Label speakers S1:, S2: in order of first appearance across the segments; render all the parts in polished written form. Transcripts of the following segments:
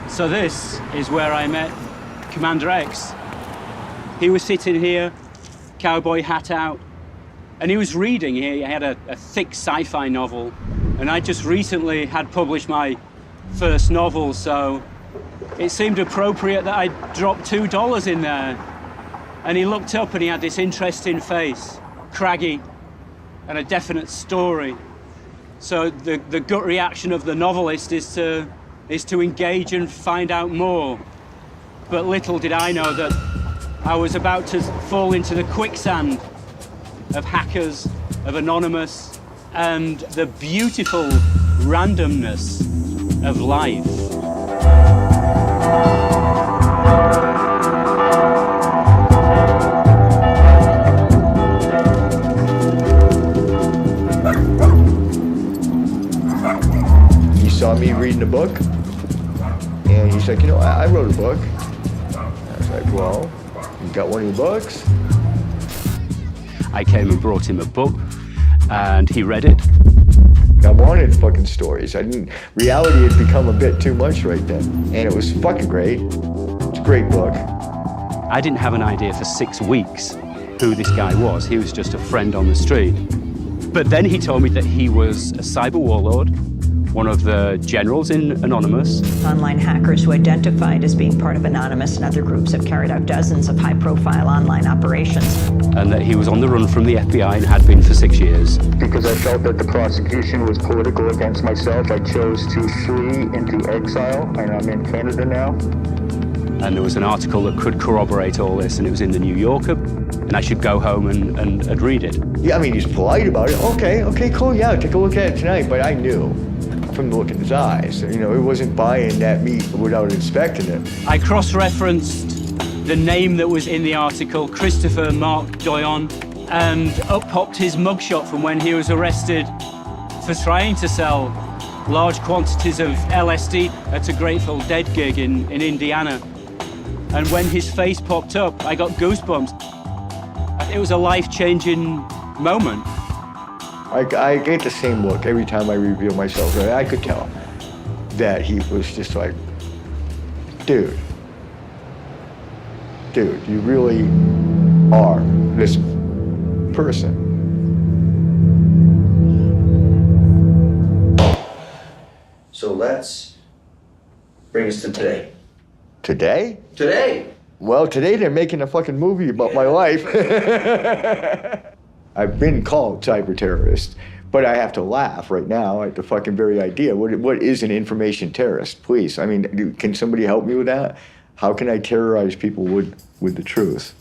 S1: So this is where I met Commander X. He was sitting here, cowboy hat out, and he was reading. He had a thick sci-fi novel, and I just recently had published my first novel, so it seemed appropriate that I dropped $2 in there. And he looked up and he had this interesting face, craggy, and a definite story. So the gut reaction of the novelist is to engage and find out more. But little did I know that I was about to fall into the quicksand of hackers, of anonymous, and the beautiful randomness of life.
S2: He saw me reading a book, and he's like, you know, I wrote a book. I was like, well, you got one of your books?
S1: I came and brought him a book, and he read it.
S2: I wanted fucking stories. Reality had become a bit too much right then, and it was fucking great. It's a great book.
S1: I didn't have an idea for 6 weeks who this guy was. He was just a friend on the street. But then he told me that he was a cyber warlord, one of the generals in Anonymous.
S3: Online hackers who identified as being part of Anonymous and other groups have carried out dozens of high-profile online operations.
S1: And that he was on the run from the FBI and had been for 6 years.
S4: Because I felt that the prosecution was political against myself, I chose to flee into exile, and I'm in Canada now.
S1: And there was an article that could corroborate all this, and it was in the New Yorker, and I should go home and read it.
S2: Yeah, I mean, he's polite about it. Okay, cool, yeah, take a look at it tonight. But I knew from the look in his eyes, you know, he wasn't buying that meat without inspecting it.
S1: I cross-referenced the name that was in the article, Christopher Mark Doyon, and up popped his mugshot from when he was arrested for trying to sell large quantities of LSD at a Grateful Dead gig in Indiana. And when his face popped up, I got goosebumps. It was a life-changing moment.
S2: I get the same look every time I reveal myself. I could tell that he was just like, dude, you really are this person.
S5: So let's bring us to today.
S2: Today?
S5: Today!
S2: Well, today they're making a fucking movie about my life. I've been called cyber terrorist, but I have to laugh right now at the fucking very idea. What is an information terrorist? Please, I mean, can somebody help me with that? How can I terrorize people with the truth?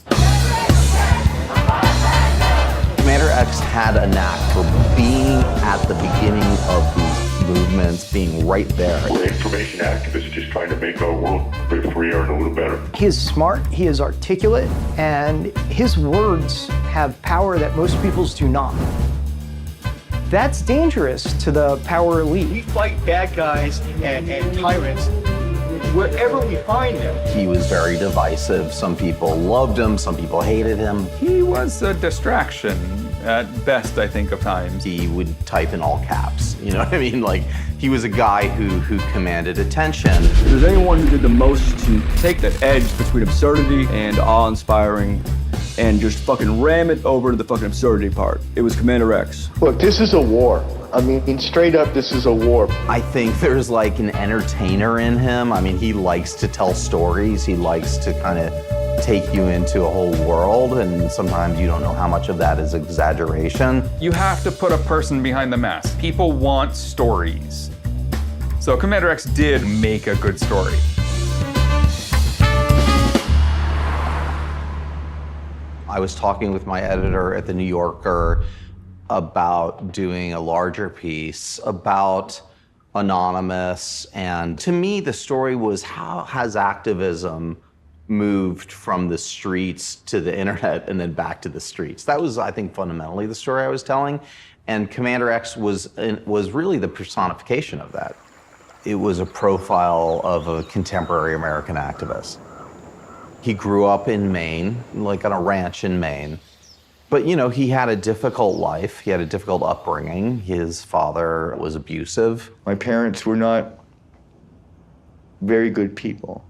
S6: Commander X had a knack for being at the beginning of these movements, being right there.
S7: We're information activists just trying to make our world a bit freer and a little better.
S8: He is smart, he is articulate, and his words have power that most people's do not. That's dangerous to the power elite.
S2: We fight bad guys and tyrants wherever we find them.
S6: He was very divisive. Some people loved him, some people hated him.
S9: He was a distraction at best, I think, of times.
S6: He would type in all caps, you know what I mean? Like, he was a guy who commanded attention.
S10: If there's anyone who did the most to take that edge between absurdity and awe-inspiring and just fucking ram it over to the fucking absurdity part, it was Commander X.
S2: Look, this is a war. I mean, straight up, this is a war.
S6: I think there's like an entertainer in him. I mean, he likes to tell stories. He likes to kind of take you into a whole world, and sometimes you don't know how much of that is exaggeration.
S9: You have to put a person behind the mask. People want stories. So Commander X did make a good story.
S6: I was talking with my editor at The New Yorker about doing a larger piece about Anonymous, and to me the story was, how has activism moved from the streets to the internet and then back to the streets? That was, I think, fundamentally the story I was telling, and Commander X was really the personification of that. It was a profile of a contemporary American activist. He grew up in Maine, like on a ranch in Maine. But, you know, he had a difficult life. He had a difficult upbringing. His father was abusive.
S2: My parents were not very good people.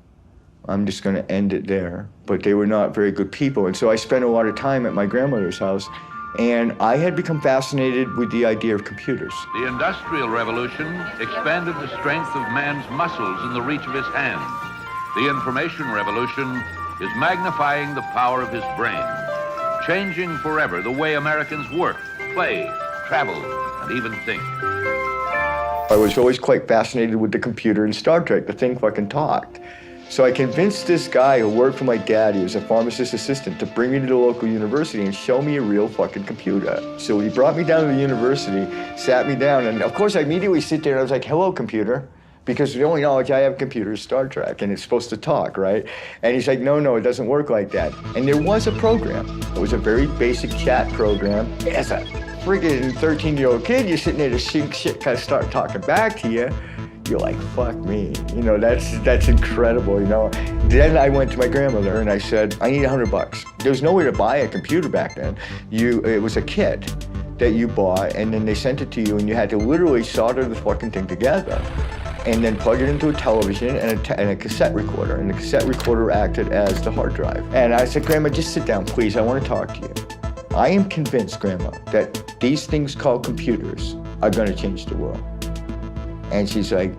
S2: I'm just going to end it there. But they were not very good people. And so I spent a lot of time at my grandmother's house, and I had become fascinated with the idea of computers.
S11: The Industrial Revolution expanded the strength of man's muscles in the reach of his hand. The Information Revolution is magnifying the power of his brain, changing forever the way Americans work, play, travel, and even think.
S2: I was always quite fascinated with the computer in Star Trek. The thing fucking talked. So I convinced this guy who worked for my dad, he was a pharmacist assistant, to bring me to the local university and show me a real fucking computer. So he brought me down to the university, sat me down, and of course I immediately sit there and I was like, hello, computer. Because the only knowledge I have of computers is Star Trek, and it's supposed to talk, right? And he's like, no, it doesn't work like that. And there was a program. It was a very basic chat program. As a friggin' 13-year-old kid, you're sitting there to shit kind of start talking back to you. You're like, fuck me. You know, that's incredible, you know? Then I went to my grandmother and I said, I need $100. There was no way to buy a computer back then. It was a kit that you bought, and then they sent it to you, and you had to literally solder the fucking thing together and then plug it into a television and a cassette recorder. And the cassette recorder acted as the hard drive. And I said, Grandma, just sit down, please. I want to talk to you. I am convinced, Grandma, that these things called computers are going to change the world. And she's like,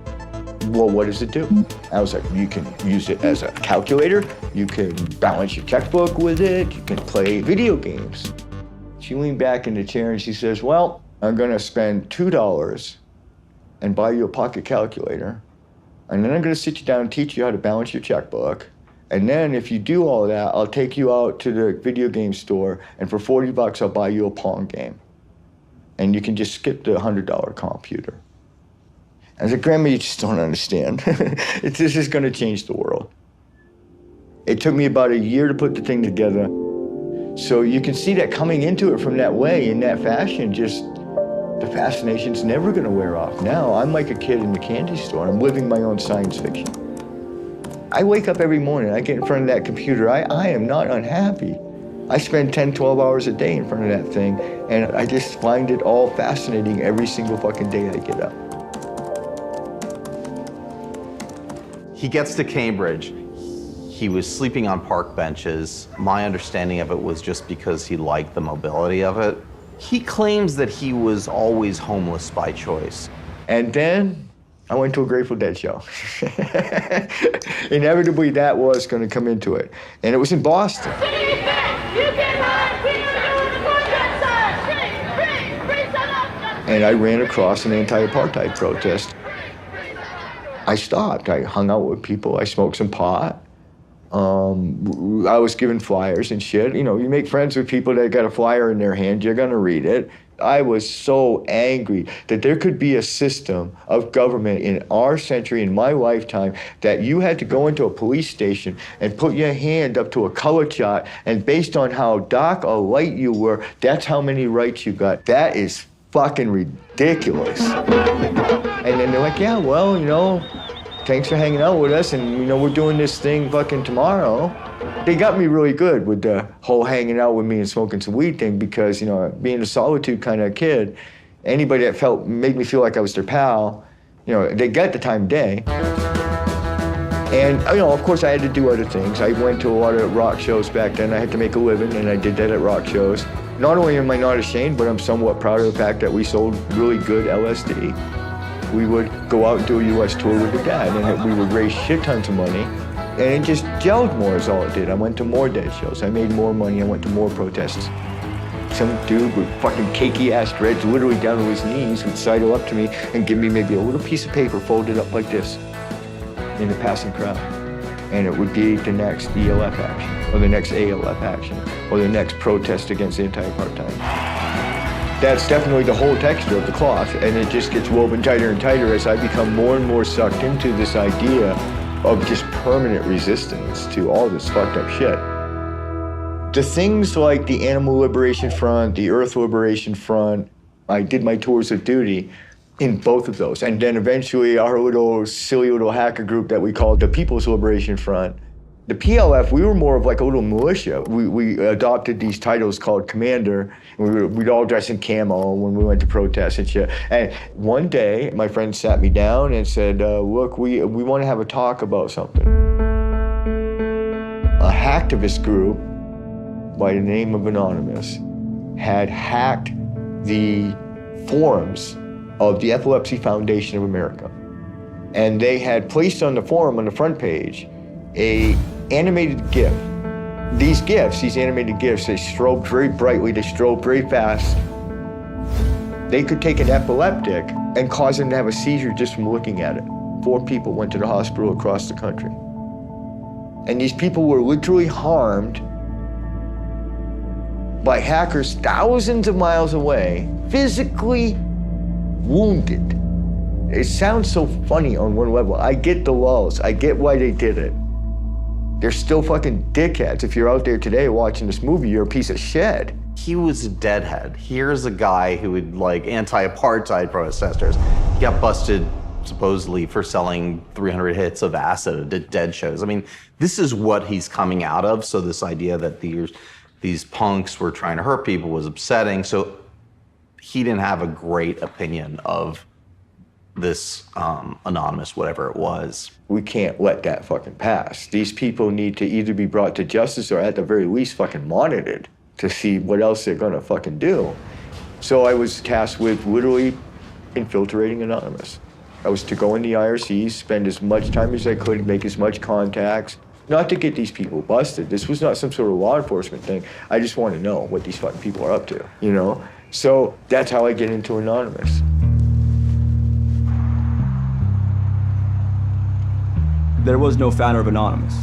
S2: well, what does it do? I was like, you can use it as a calculator. You can balance your checkbook with it. You can play video games. She leaned back in the chair and she says, well, I'm going to spend $2 and buy you a pocket calculator. And then I'm going to sit you down and teach you how to balance your checkbook. And then if you do all that, I'll take you out to the video game store, and for $40, I'll buy you a Pong game. And you can just skip the $100 computer. I said, Grandma, you just don't understand. This is going to change the world. It took me about a year to put the thing together. So you can see that coming into it from that way, in that fashion, just the fascination's never going to wear off. Now I'm like a kid in the candy store. I'm living my own science fiction. I wake up every morning, I get in front of that computer. I am not unhappy. I spend 10, 12 hours a day in front of that thing, and I just find it all fascinating every single fucking day I get up.
S6: He gets to Cambridge. He was sleeping on park benches. My understanding of it was just because he liked the mobility of it. He claims that he was always homeless by choice.
S2: And then I went to a Grateful Dead show. Inevitably, that was going to come into it. And it was in Boston. And I ran across an anti-apartheid protest. I stopped. I hung out with people. I smoked some pot. I was given flyers and shit. You know, you make friends with people that got a flyer in their hand, you're gonna read it. I was so angry that there could be a system of government in our century, in my lifetime, that you had to go into a police station and put your hand up to a color chart, and based on how dark or light you were, that's how many rights you got. That is fucking ridiculous. And then they're like, yeah, well, you know, thanks for hanging out with us, and, you know, we're doing this thing fucking tomorrow. They got me really good with the whole hanging out with me and smoking some weed thing, because, you know, being a solitude kind of kid, anybody that made me feel like I was their pal, you know, they got the time of day. And, you know, of course I had to do other things. I went to a lot of rock shows back then. I had to make a living, and I did that at rock shows. Not only am I not ashamed, but I'm somewhat proud of the fact that we sold really good LSD. We would go out and do a U.S. tour with the dad, and we would raise shit tons of money. And it just gelled more is all it did. I went to more dead shows. I made more money. I went to more protests. Some dude with fucking cakey ass dreads, literally down to his knees, would sidle up to me and give me maybe a little piece of paper folded up like this in the passing crowd. And it would be the next ELF action, or the next ALF action, or the next protest against anti-apartheid. That's definitely the whole texture of the cloth, and it just gets woven tighter and tighter as I become more and more sucked into this idea of just permanent resistance to all this fucked up shit. The things like the Animal Liberation Front, the Earth Liberation Front, I did my tours of duty in both of those. And then eventually our little silly little hacker group that we called the People's Liberation Front, The PLF, we were more of like a little militia. We adopted these titles called Commander, and we'd all dress in camo when we went to protest and shit. And one day, my friend sat me down and said, look, we want to have a talk about something. A hacktivist group by the name of Anonymous had hacked the forums of the Epilepsy Foundation of America. And they had placed on the forum on the front page a animated GIF. These GIFs, these animated GIFs, they strobed very brightly, they strobed very fast. They could take an epileptic and cause them to have a seizure just from looking at it. 4 people went to the hospital across the country. And these people were literally harmed by hackers thousands of miles away, physically wounded. It sounds so funny on one level. I get the lulls, I get why they did it. They're still fucking dickheads. If you're out there today watching this movie, you're a piece of shit.
S6: He was a deadhead. Here's a guy who would like anti-apartheid protesters. He got busted supposedly for selling 300 hits of acid at dead shows. I mean, this is what he's coming out of. So this idea that these punks were trying to hurt people was upsetting. So he didn't have a great opinion of this Anonymous, whatever it was.
S2: We can't let that fucking pass. These people need to either be brought to justice or at the very least fucking monitored to see what else they're gonna fucking do. So I was tasked with literally infiltrating Anonymous. I was to go in the IRCs, spend as much time as I could, make as much contacts, not to get these people busted. This was not some sort of law enforcement thing. I just want to know what these fucking people are up to, you know? So that's how I get into Anonymous.
S10: There was no founder of Anonymous.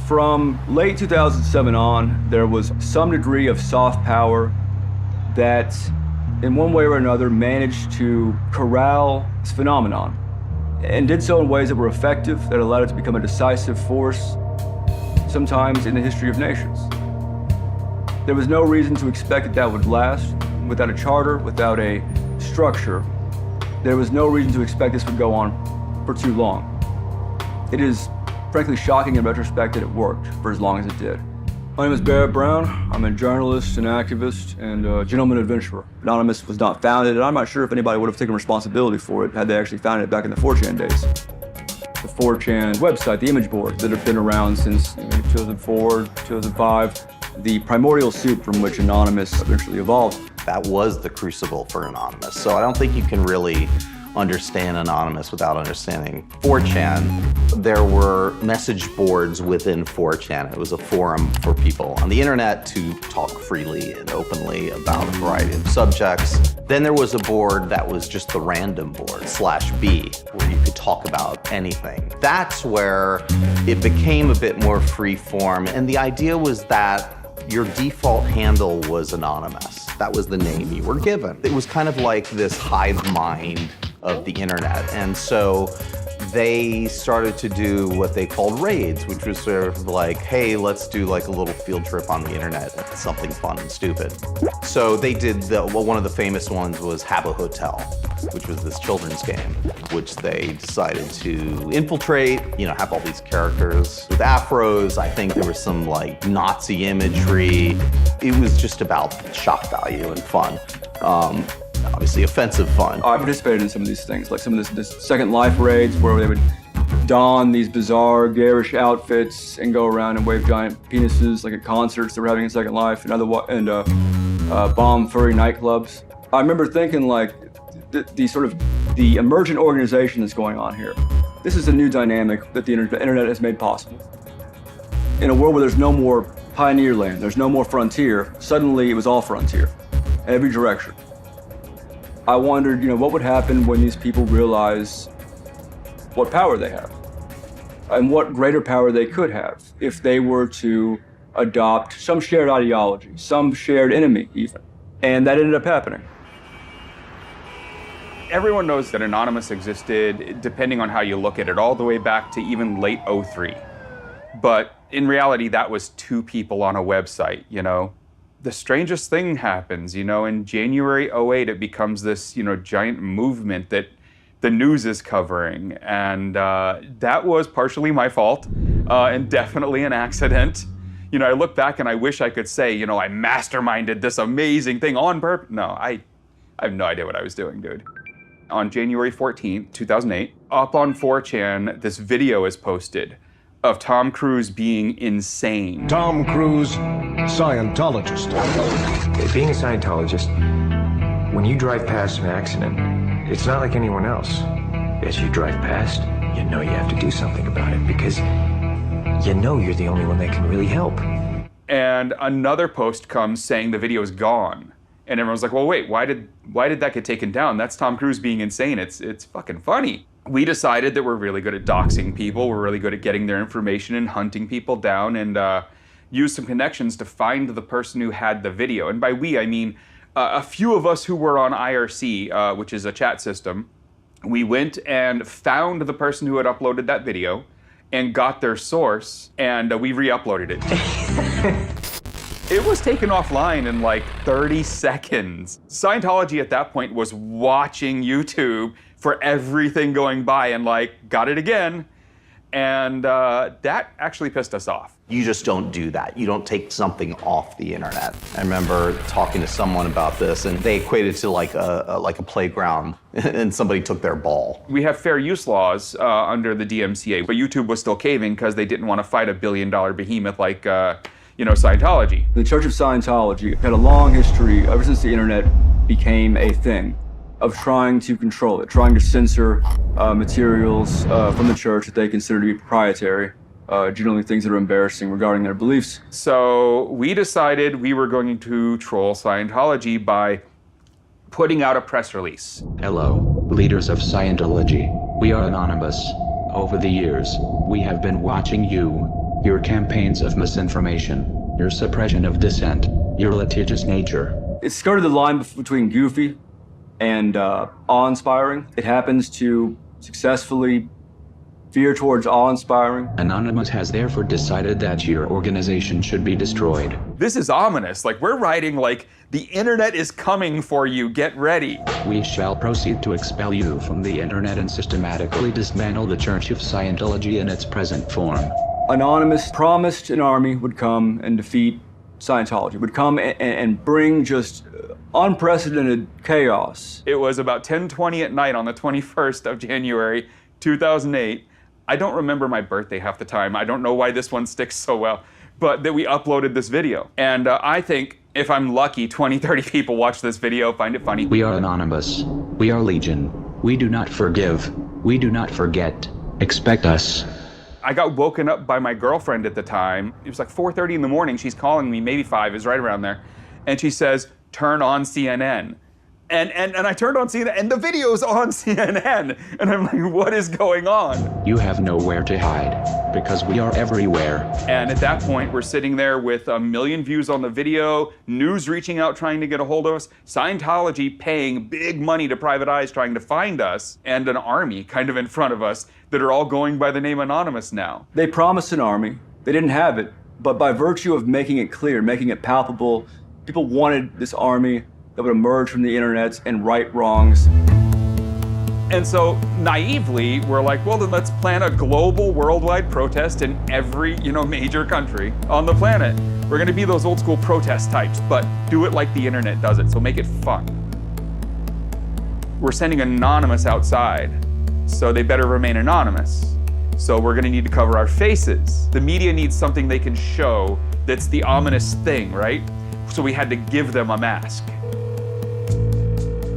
S10: From late 2007 on, there was some degree of soft power that, in one way or another, managed to corral this phenomenon, and did so in ways that were effective, that allowed it to become a decisive force, sometimes in the history of nations. There was no reason to expect that would last. Without a charter, without a structure, there was no reason to expect this would go on for too long. It is frankly shocking in retrospect that it worked for as long as it did. My name is Barrett Brown. I'm a journalist, an activist, and a gentleman adventurer. Anonymous was not founded, and I'm not sure if anybody would have taken responsibility for it had they actually founded it back in the 4chan days. The 4chan website, the image board that have been around since 2004, 2005, the primordial soup from which Anonymous eventually evolved.
S6: That was the crucible for Anonymous. So I don't think you can really understand Anonymous without understanding 4chan. There were message boards within 4chan. It was a forum for people on the internet to talk freely and openly about a variety of subjects. Then there was a board that was just the random board, /B, where you could talk about anything. That's where it became a bit more free form. And the idea was that your default handle was Anonymous. That was the name you were given. It was kind of like this hive mind of the internet. And so they started to do what they called raids, which was sort of like, hey, let's do like a little field trip on the internet, something fun and stupid. So they did, one of the famous ones was Habbo Hotel, which was this children's game, which they decided to infiltrate, have all these characters with afros. I think there was some like Nazi imagery. It was just about shock value and fun. Obviously offensive fun.
S10: I participated in some of these things, like some of this Second Life raids where they would don these bizarre, garish outfits and go around and wave giant penises, like at concerts that were having in Second Life and bomb furry nightclubs. I remember thinking like, the emergent organization that's going on here. This is a new dynamic that the internet has made possible. In a world where there's no more pioneer land, there's no more frontier, suddenly it was all frontier, in every direction. I wondered, what would happen when these people realize what power they have and what greater power they could have if they were to adopt some shared ideology, some shared enemy even. And that ended up happening.
S9: Everyone knows that Anonymous existed, depending on how you look at it, all the way back to even late '03. But in reality, that was 2 people on a website, The strangest thing happens, in January '08, it becomes this, giant movement that the news is covering. And that was partially my fault. and definitely an accident. You know, I look back and I wish I could say, you know, I masterminded this amazing thing on purpose. No, I have no idea what I was doing, dude. On January 14th, 2008, up on 4chan, this video is posted of Tom Cruise being insane.
S12: Tom Cruise, Scientologist.
S13: Being a Scientologist, when you drive past an accident, it's not like anyone else. As you drive past, you know you have to do something about it because you know you're the only one that can really help.
S9: And another post comes saying the video is gone. And everyone's like, well, wait, why did that get taken down? That's Tom Cruise being insane. It's fucking funny. We decided that we're really good at doxing people. We're really good at getting their information and hunting people down, and used some connections to find the person who had the video. And by we, I mean a few of us who were on IRC, which is a chat system. We went and found the person who had uploaded that video and got their source, and we re-uploaded it. It was taken offline in like 30 seconds. Scientology at that point was watching YouTube for everything going by and like, got it again. And that actually pissed us off.
S6: You just don't do that. You don't take something off the internet. I remember talking to someone about this, and they equated it to like a playground, and somebody took their ball.
S9: We have fair use laws under the DMCA, but YouTube was still caving because they didn't want to fight $1 billion behemoth like Scientology.
S10: The Church of Scientology had a long history, ever since the internet became a thing, of trying to control it, trying to censor materials from the church that they consider to be proprietary, generally things that are embarrassing regarding their beliefs.
S9: So we decided we were going to troll Scientology by putting out a press release.
S14: Hello, leaders of Scientology. We are anonymous. Over the years, we have been watching you, your campaigns of misinformation, your suppression of dissent, your litigious nature.
S10: It skirted the line between goofy and awe-inspiring. It happens to successfully veer towards awe-inspiring.
S14: Anonymous has therefore decided that your organization should be destroyed.
S9: This is ominous. Like, we're writing like, the internet is coming for you, get ready.
S14: We shall proceed to expel you from the internet and systematically dismantle the Church of Scientology in its present form.
S10: Anonymous promised an army would come and defeat Scientology, would come and bring just unprecedented chaos.
S9: It was about 10:20 at night on the 21st of January, 2008. I don't remember my birthday half the time. I don't know why this one sticks so well, but that we uploaded this video. And I think if I'm lucky, 20, 30 people watch this video, find it funny.
S14: We are anonymous. We are legion. We do not forgive. We do not forget. Expect us.
S9: I got woken up by my girlfriend at the time. It was like 4:30 in the morning. She's calling me, maybe 5, is right around there. And she says, turn on CNN. And I turned on CNN, and the video's on CNN. And I'm like, what is going on?
S14: You have nowhere to hide, because we are everywhere.
S9: And at that point, we're sitting there with 1 million views on the video, news reaching out trying to get a hold of us, Scientology paying big money to private eyes trying to find us, and an army kind of in front of us that are all going by the name Anonymous now.
S10: They promised an army. They didn't have it, but by virtue of making it clear, making it palpable, people wanted this army that would emerge from the internet and right wrongs.
S9: And so naively, we're like, well, then let's plan a global worldwide protest in every, major country on the planet. We're gonna be those old school protest types, but do it like the internet does it, so make it fun. We're sending Anonymous outside, so they better remain anonymous. So we're gonna need to cover our faces. The media needs something they can show that's the ominous thing, right? So we had to give them a mask.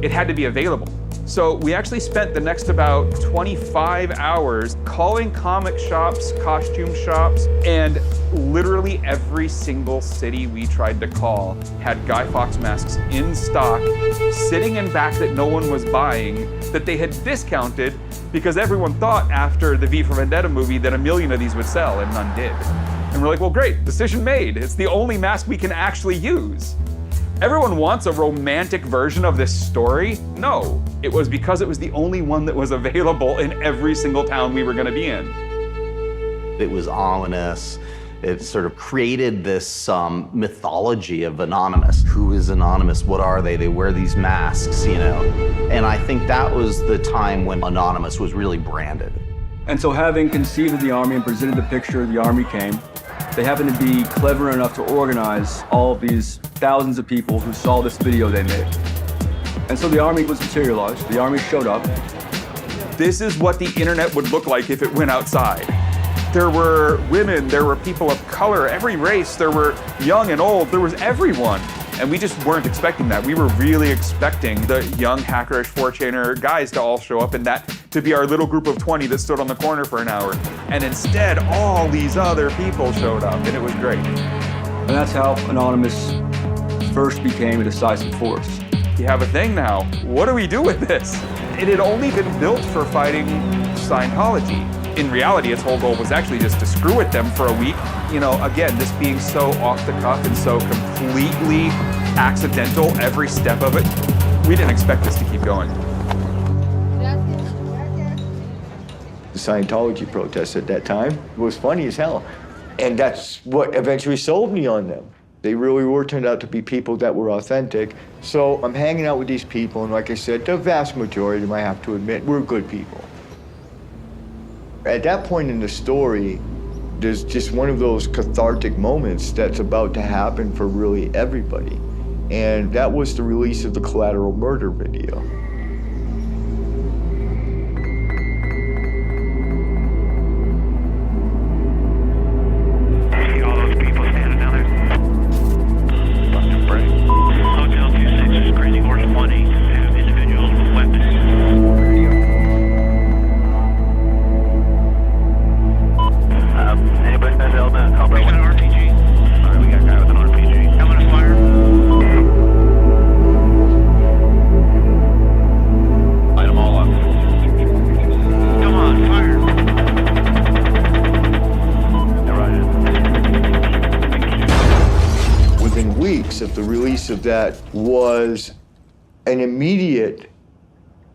S9: It had to be available. So we actually spent the next about 25 hours calling comic shops, costume shops, and literally every single city we tried to call had Guy Fawkes masks in stock, sitting in back that no one was buying, that they had discounted because everyone thought after the V for Vendetta movie that 1 million of these would sell, and none did. And we're like, well, great, decision made. It's the only mask we can actually use. Everyone wants a romantic version of this story. No, it was because it was the only one that was available in every single town we were gonna be in.
S6: It was ominous. It sort of created this mythology of Anonymous. Who is Anonymous? What are they? They wear these masks, And I think that was the time when Anonymous was really branded.
S10: And so having conceived of the Army and presented the picture, the Army came. They happened to be clever enough to organize all of these thousands of people who saw this video they made. And so the Army was materialized. The Army showed up.
S9: This is what the internet would look like if it went outside. There were women, there were people of color, every race, there were young and old, there was everyone. And we just weren't expecting that. We were really expecting the young hackerish 4chaner guys to all show up and that to be our little group of 20 that stood on the corner for an hour. And instead, all these other people showed up, and it was great.
S10: And that's how Anonymous first became a decisive force.
S9: We have a thing now. What do we do with this? It had only been built for fighting Scientology. In reality, its whole goal was actually just to screw with them for a week. You know, again, this being so off the cuff and so completely accidental, every step of it, we didn't expect this to keep going.
S2: The Scientology protests at that time was funny as hell. And that's what eventually sold me on them. They really were turned out to be people that were authentic. So I'm hanging out with these people, and like I said, the vast majority of them, I have to admit, were good people. At that point in the story, there's just one of those cathartic moments that's about to happen for really everybody. And that was the release of the Collateral Murder video.
S15: See all those people standing down there? Fucking break. Hotel 26 is granting order 20 to individuals with weapons. Anybody got an element? Call we got an RPG. All right, we got a guy with an RPG. Coming to fire. Light them all up. Come on, fire. They're right in.
S2: Within weeks of the release of that was an immediate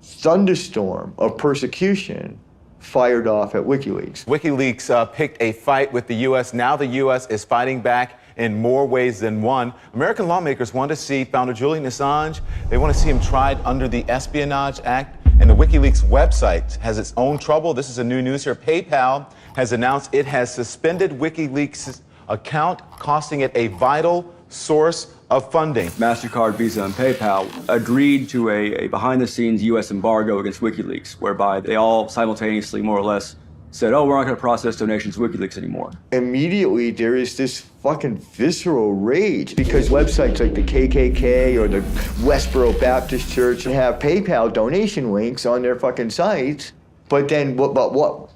S2: thunderstorm of persecution fired off at WikiLeaks.
S16: WikiLeaks picked a fight with the U.S. Now the U.S. is fighting back in more ways than one. American lawmakers want to see founder Julian Assange. They want to see him tried under the Espionage Act. And the WikiLeaks website has its own trouble. This is a new news here. PayPal has announced it has suspended WikiLeaks' account, costing it a vital source of funding.
S10: MasterCard, Visa, and PayPal agreed to a behind-the-scenes U.S. embargo against WikiLeaks, whereby they all simultaneously, more or less, said, oh, we're not going to process donations to WikiLeaks anymore.
S2: Immediately, there is this fucking visceral rage because websites like the KKK or the Westboro Baptist Church have PayPal donation links on their fucking sites. But then, what?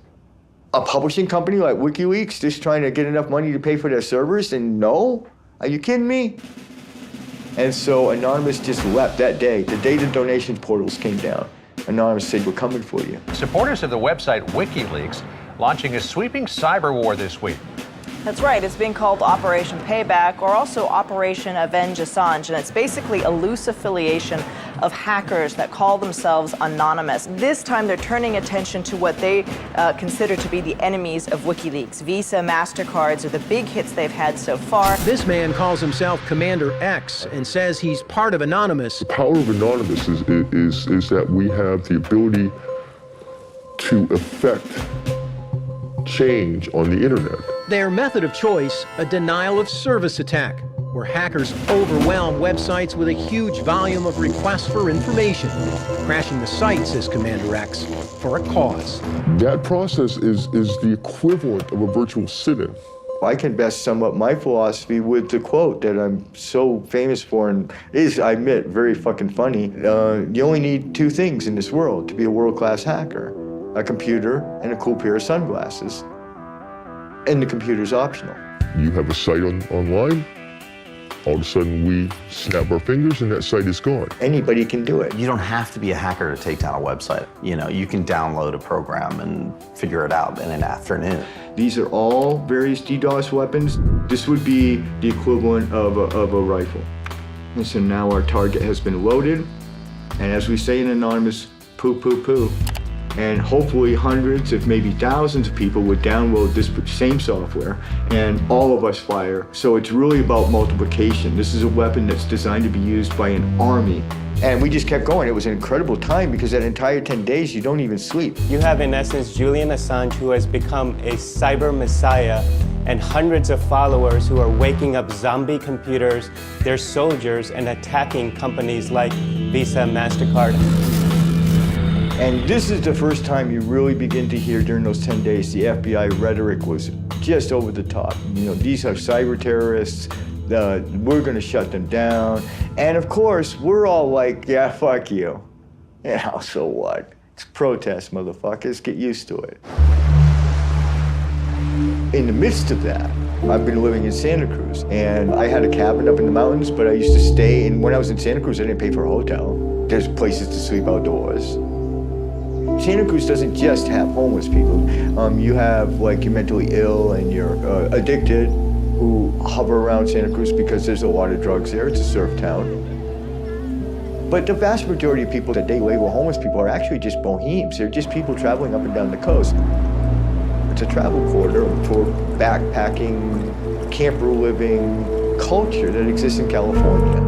S2: A publishing company like WikiLeaks just trying to get enough money to pay for their servers? And no? Are you kidding me? And so Anonymous just leapt that day, the day the donation portals came down. Anonymous said, we're coming for you.
S17: Supporters of the website WikiLeaks launching a sweeping cyber war this week.
S18: That's right. It's being called Operation Payback or also Operation Avenge Assange. And it's basically a loose affiliation of hackers that call themselves anonymous. This time they're turning attention to what they consider to be the enemies of WikiLeaks. Visa, MasterCards are the big hits they've had so far.
S19: This man calls himself Commander X and says he's part of Anonymous.
S7: The power of Anonymous is that we have the ability to affect change on the internet.
S19: Their method of choice, a denial of service attack, where hackers overwhelm websites with a huge volume of requests for information, crashing the site, says Commander X, for a cause.
S7: That process is the equivalent of a virtual sit-in.
S2: I can best sum up my philosophy with the quote that I'm so famous for and is, I admit, very fucking funny. You only need two things in this world to be a world-class hacker: a computer and a cool pair of sunglasses. And the computer's optional.
S7: You have a site online, all of a sudden we snap our fingers and that site is gone.
S2: Anybody can do it.
S6: You don't have to be a hacker to take down a website. You know, you can download a program and figure it out in an afternoon.
S2: These are all various DDoS weapons. This would be the equivalent of a rifle. And so now our target has been loaded, and as we say in Anonymous, poo, poo, poo. And hopefully hundreds, if maybe thousands of people would download this same software and all of us fire. So it's really about multiplication. This is a weapon that's designed to be used by an army And we just kept going. It was an incredible time because that entire 10 days, you don't even sleep.
S20: You have, in essence, Julian Assange, who has become a cyber messiah, and hundreds of followers who are waking up zombie computers, their soldiers, and attacking companies like Visa, MasterCard.
S2: And this is the first time you really begin to hear during those 10 days, the FBI rhetoric was just over the top. You know, these are cyber terrorists. We're gonna shut them down. And of course, we're all like, yeah, fuck you. Yeah, so what? It's protest, motherfuckers, get used to it. In the midst of that, I've been living in Santa Cruz, and I had a cabin up in the mountains, but I used to stay, and when I was in Santa Cruz, I didn't pay for a hotel. There's places to sleep outdoors. Santa Cruz doesn't just have homeless people. You have like you're mentally ill and you're addicted, who hover around Santa Cruz because there's a lot of drugs there. It's a surf town. But the vast majority of people that they label homeless people are actually just bohemes. They're just people traveling up and down the coast. It's a travel corridor for backpacking, camper living culture that exists in California.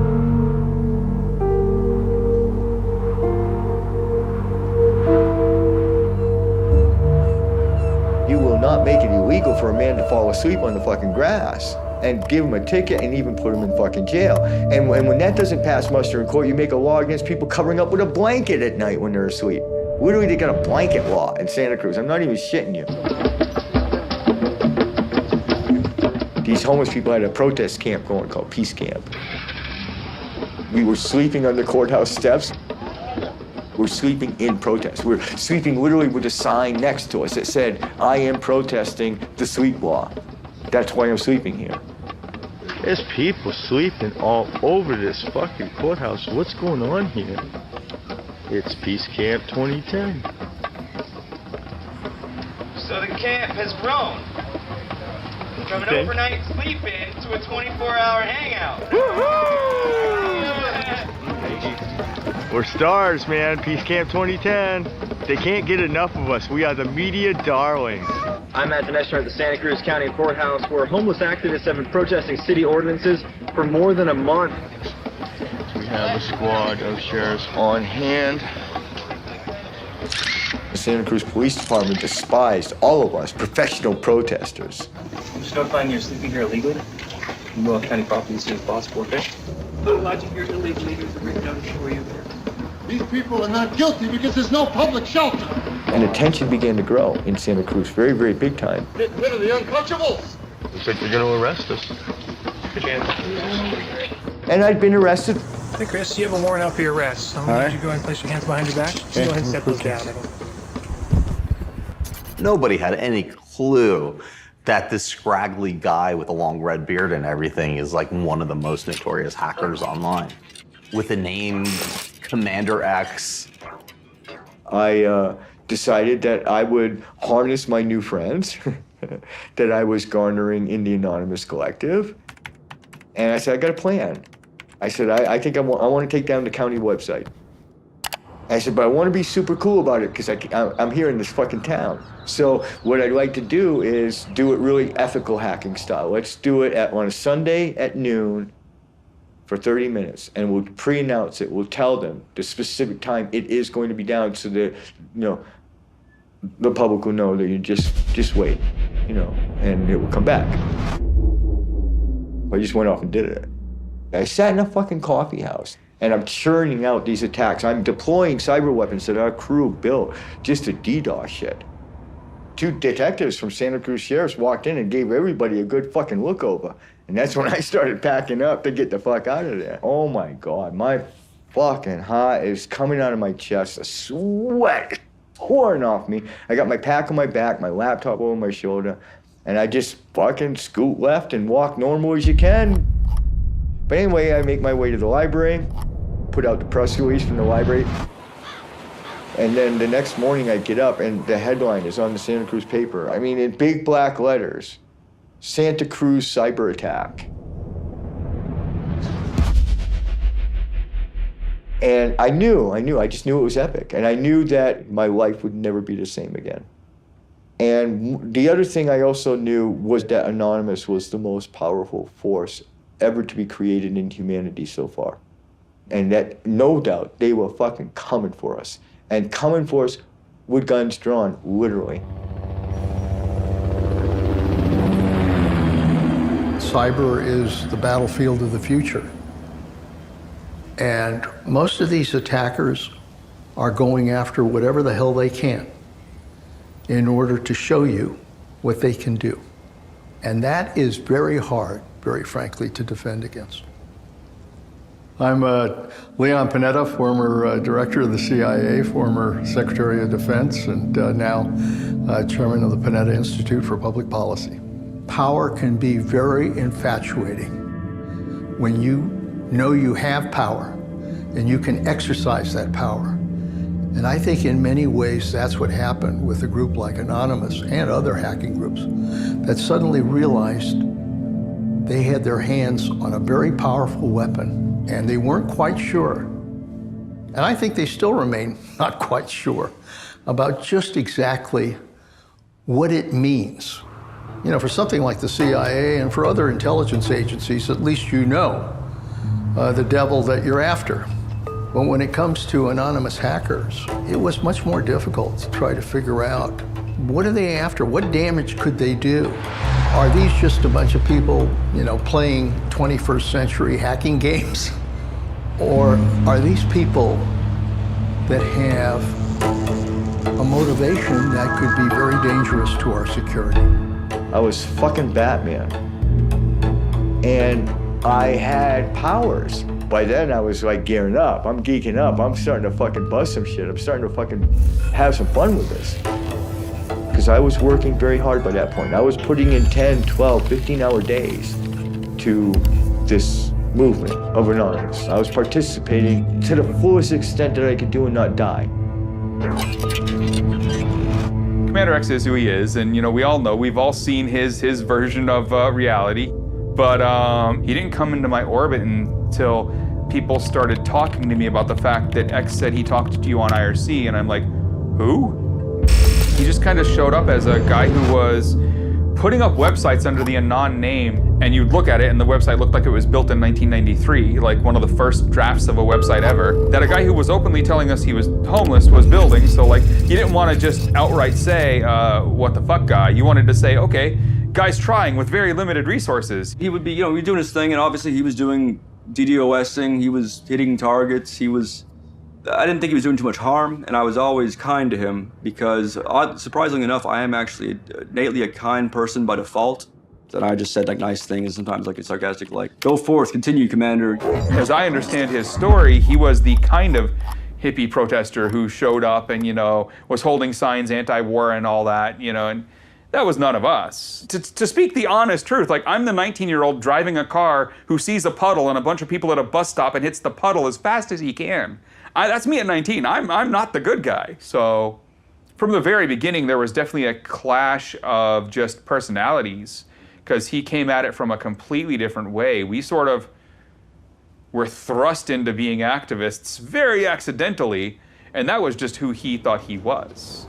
S2: You will not make it illegal for a man to fall asleep on the fucking grass and give him a ticket and even put him in fucking jail. And when that doesn't pass muster in court, you make a law against people covering up with a blanket at night when they're asleep. Literally, they got a blanket law in Santa Cruz. I'm not even shitting you. These homeless people had a protest camp going called Peace Camp. We were sleeping on the courthouse steps. We're sleeping in protest. We're sleeping literally with a sign next to us that said, I am protesting the sleep law. That's why I'm sleeping here.
S21: There's people sleeping all over this fucking courthouse. What's going on here? It's Peace Camp 2010.
S22: So the camp has grown from an overnight sleep-in to a 24-hour hangout.
S21: We're stars, man. Peace Camp 2010. They can't get enough of us. We are the media darlings.
S23: I'm at the next at the Santa Cruz County Courthouse, where homeless activists have been protesting city ordinances for more than a month.
S21: We have a squad of sheriffs on hand.
S2: The Santa Cruz Police Department despised all of us, professional protesters.
S24: I'm just notifying you're sleeping here illegally. You move off county property as soon as possible, okay?
S25: Lodging here illegally, here's a written notice for you. These people are not guilty because there's no public shelter.
S2: And the tension began to grow in Santa Cruz, very, very big time.
S25: Get rid of the untouchables.
S21: Looks like they're going to arrest us.
S25: Good chance.
S2: And I'd been arrested.
S26: Hey, Chris, you have a warrant out for your arrest. So I'm going to need you to go ahead and place your hands behind your back. Just go ahead and step those down.
S6: Nobody had any clue that this scraggly guy with a long red beard and everything is like one of the most notorious hackers online. With the name Commander X.
S2: I decided that I would harness my new friends that I was garnering in the Anonymous Collective. And I said, I got a plan. I said, I think I want to take down the county website. I said, but I want to be super cool about it because I'm here in this fucking town. So what I'd like to do is do it really ethical hacking style. Let's do it on a Sunday at noon for 30 minutes, and we'll pre-announce it. We'll tell them the specific time it is going to be down so that, the public will know that you just wait, and it will come back. I just went off and did it. I sat in a fucking coffee house. And I'm churning out these attacks. I'm deploying cyber weapons that our crew built just to DDoS shit. 2 detectives from Santa Cruz Sheriff's walked in and gave everybody a good fucking look over. And that's when I started packing up to get the fuck out of there. Oh my God, my fucking heart is coming out of my chest. The sweat is pouring off me. I got my pack on my back, my laptop over my shoulder, and I just fucking scoot left and walk normal as you can. But anyway, I make my way to the library, put out the press release from the library. And then the next morning I get up and the headline is on the Santa Cruz paper. I mean, in big black letters, Santa Cruz cyber attack. And I just knew it was epic. And I knew that my life would never be the same again. And the other thing I also knew was that Anonymous was the most powerful force ever to be created in humanity so far. And that, no doubt, they were fucking coming for us. And coming for us with guns drawn, literally.
S1: Cyber is the battlefield of the future. And most of these attackers are going after whatever the hell they can in order to show you what they can do. And that is very hard, very frankly, to defend against. I'm Leon Panetta, former director of the CIA, former Secretary of Defense, and now chairman of the Panetta Institute for Public Policy. Power can be very infatuating when you know you have power and you can exercise that power. And I think in many ways that's what happened with a group like Anonymous and other hacking groups that suddenly realized they had their hands on a very powerful weapon and they weren't quite sure. And I think they still remain not quite sure about just exactly what it means. You know, for something like the CIA and for other intelligence agencies, at least you know the devil that you're after. But when it comes to anonymous hackers, it was much more difficult to try to figure out what are they after? What damage could they do? Are these just a bunch of people, you know, playing 21st century hacking games? Or are these people that have a motivation that could be very dangerous to our security?
S2: I was fucking Batman. And I had powers. By then I was like gearing up. I'm geeking up. I'm starting to fucking bust some shit. I'm starting to fucking have some fun with this. Because I was working very hard by that point. I was putting in 10, 12, 15-hour days to this movement of Anonymous. I was participating to the fullest extent that I could do and not die.
S9: Commander X is who he is, and we all know, we've all seen his version of reality, but he didn't come into my orbit until people started talking to me about the fact that X said he talked to you on IRC, and I'm like, who? He just kind of showed up as a guy who was putting up websites under the Anon name, and you'd look at it and the website looked like it was built in 1993, like one of the first drafts of a website ever, that a guy who was openly telling us he was homeless was building. So like, you didn't want to just outright say, what the fuck guy? You wanted to say, okay, guy's trying with very limited resources.
S10: He would be, he was doing his thing, and obviously he was doing DDoSing, he was hitting targets, I didn't think he was doing too much harm, and I was always kind to him because, surprisingly enough, I am actually innately a kind person by default. And I just said like nice things, sometimes like sarcastic, like, go forth, continue, Commander.
S9: As I understand his story, he was the kind of hippie protester who showed up and, was holding signs anti-war and all that, and that was none of us. To speak the honest truth, like I'm the 19-year-old driving a car who sees a puddle and a bunch of people at a bus stop and hits the puddle as fast as he can. That's me at 19. I'm not the good guy. So from the very beginning, there was definitely a clash of just personalities because he came at it from a completely different way. We sort of were thrust into being activists very accidentally, and that was just who he thought he was.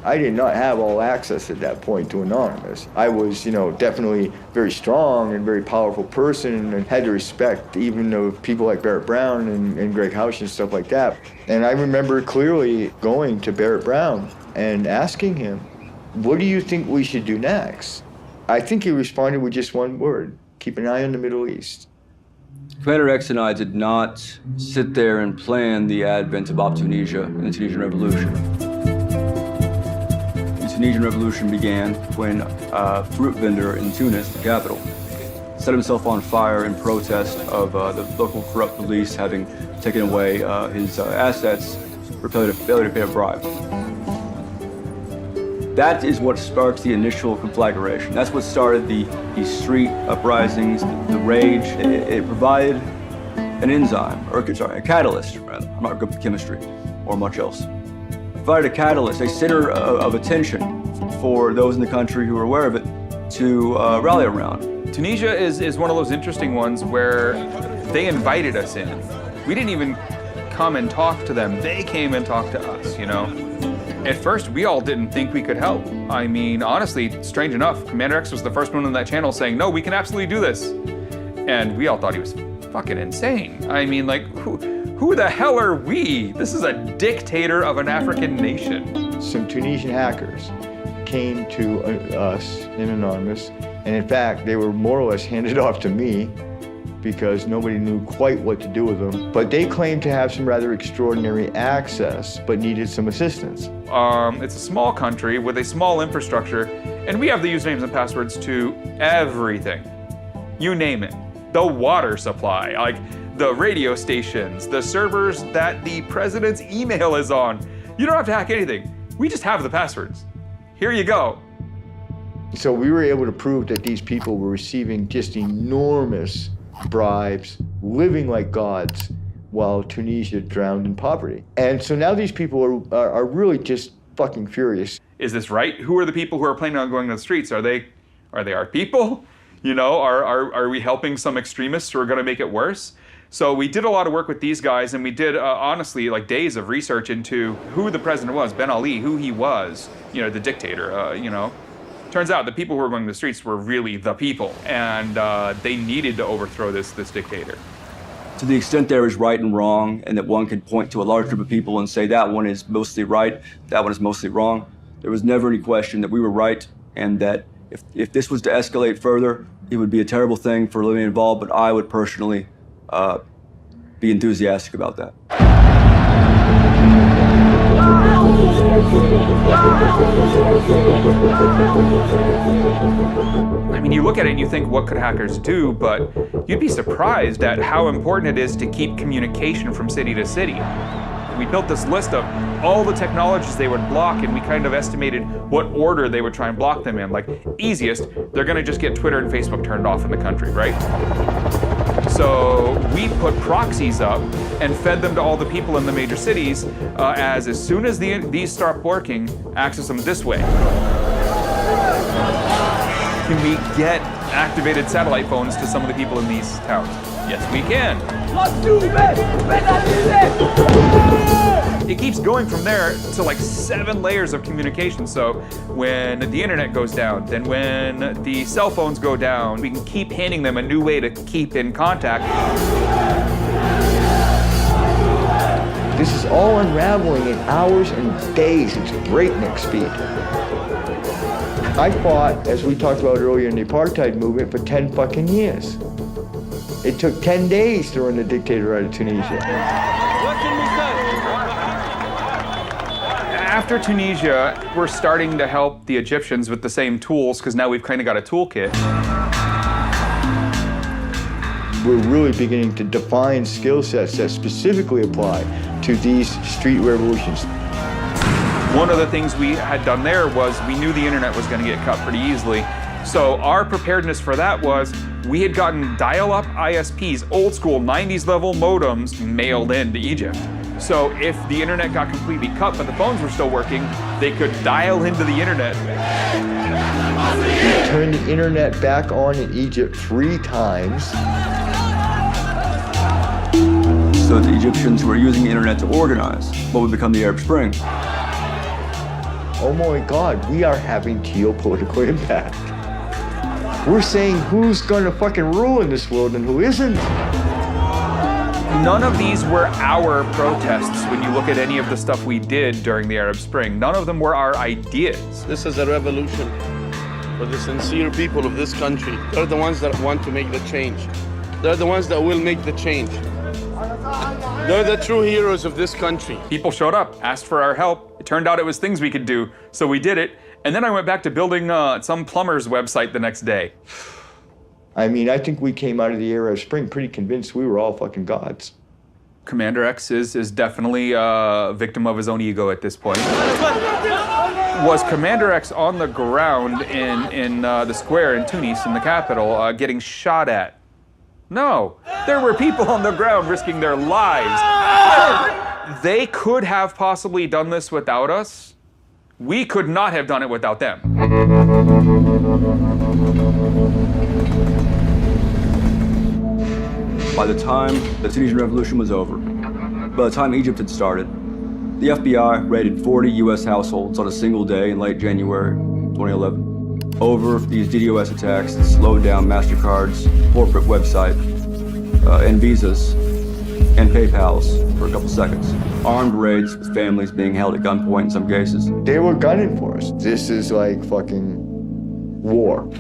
S2: I did not have all access at that point to Anonymous. I was, definitely very strong and very powerful person and had to respect even of people like Barrett Brown and Greg Housh and stuff like that. And I remember clearly going to Barrett Brown and asking him, what do you think we should do next? I think he responded with just one word, keep an eye on the Middle East.
S10: Commander X and I did not sit there and plan the advent of Op Tunisia and the Tunisian Revolution. The Tunisian Revolution began when a fruit vendor in Tunis, the capital, set himself on fire in protest of the local corrupt police having taken away his assets for failure to pay a bribe. That is what sparked the initial conflagration. That's what started the street uprisings, the rage. It provided an enzyme, or a catalyst, rather. I'm not good with chemistry or much else. It provided a catalyst, a center of attention for those in the country who were aware of it to rally around.
S9: Tunisia is one of those interesting ones where they invited us in. We didn't even come and talk to them. They came and talked to us, At first, we all didn't think we could help. I mean, honestly, strange enough, Commander X was the first one on that channel saying, no, we can absolutely do this. And we all thought he was fucking insane. I mean, like, who the hell are we? This is a dictator of an African nation.
S2: Some Tunisian hackers came to us in Anonymous, and in fact, they were more or less handed off to me because nobody knew quite what to do with them. But they claimed to have some rather extraordinary access, but needed some assistance.
S9: It's a small country with a small infrastructure, and we have the usernames and passwords to everything. You name it. The water supply, like the radio stations, the servers that the president's email is on. You don't have to hack anything. We just have the passwords. Here you go.
S2: So we were able to prove that these people were receiving just enormous bribes, living like gods, while Tunisia drowned in poverty. And so now these people are really just fucking furious.
S9: Is this right? Who are the people who are planning on going to the streets? Are they our people? You know, are we helping some extremists who are going to make it worse? So we did a lot of work with these guys, and we did, honestly, like days of research into who the president was, Ben Ali, who he was, you know, the dictator, you know. Turns out the people who were going to the streets were really the people, and they needed to overthrow this dictator.
S10: To the extent there is right and wrong, and that one can point to a large group of people and say that one is mostly right, that one is mostly wrong, there was never any question that we were right, and that if this was to escalate further, it would be a terrible thing for living involved, but I would personally be enthusiastic about that.
S9: I mean, you look at it and you think, what could hackers do? But you'd be surprised at how important it is to keep communication from city to city. We built this list of all the technologies they would block, and we kind of estimated what order they would try and block them in. Like, easiest, they're gonna just get Twitter and Facebook turned off in the country, right? So we put proxies up and fed them to all the people in the major cities as soon as these start working, access them this way. Can we get activated satellite phones to some of the people in these towns? Yes, we can. It keeps going from there to like 7 layers of communication. So when the internet goes down, then when the cell phones go down, we can keep handing them a new way to keep in contact.
S2: This is all unraveling in hours and days. It's breakneck speed. I fought, as we talked about earlier in the apartheid movement, for 10 fucking years. It took 10 days to run the dictator out of Tunisia.
S9: After Tunisia, we're starting to help the Egyptians with the same tools, because now we've kind of got a toolkit.
S2: We're really beginning to define skill sets that specifically apply to these street revolutions.
S9: One of the things we had done there was we knew the internet was going to get cut pretty easily. So our preparedness for that was we had gotten dial-up ISPs, old school 90s level modems mailed into Egypt. So if the internet got completely cut but the phones were still working, they could dial into the internet.
S2: We turned the internet back on in Egypt 3 times.
S10: So the Egyptians were using the internet to organize what would become the Arab Spring.
S2: Oh my God, we are having geopolitical impact. We're saying who's gonna fucking rule in this world and who isn't.
S9: None of these were our protests when you look at any of the stuff we did during the Arab Spring. None of them were our ideas.
S3: This is a revolution for the sincere people of this country. They're the ones that want to make the change. They're the ones that will make the change. They're the true heroes of this country.
S9: People showed up, asked for our help. It turned out it was things we could do, so we did it. And then I went back to building some plumber's website the next day.
S2: I mean, I think we came out of the Arab Spring pretty convinced we were all fucking gods.
S9: Commander X is definitely a victim of his own ego at this point. Was Commander X on the ground in the square in Tunis, in the capital, getting shot at? No, there were people on the ground risking their lives. They could have possibly done this without us. We could not have done it without them.
S10: By the time the Tunisian Revolution was over, by the time Egypt had started, the FBI raided 40 US households on a single day in late January 2011 over these DDoS attacks that slowed down MasterCard's corporate website and visas and PayPals for a couple seconds. Armed raids with families being held at gunpoint in some cases.
S2: They were gunning for us. This is like fucking war.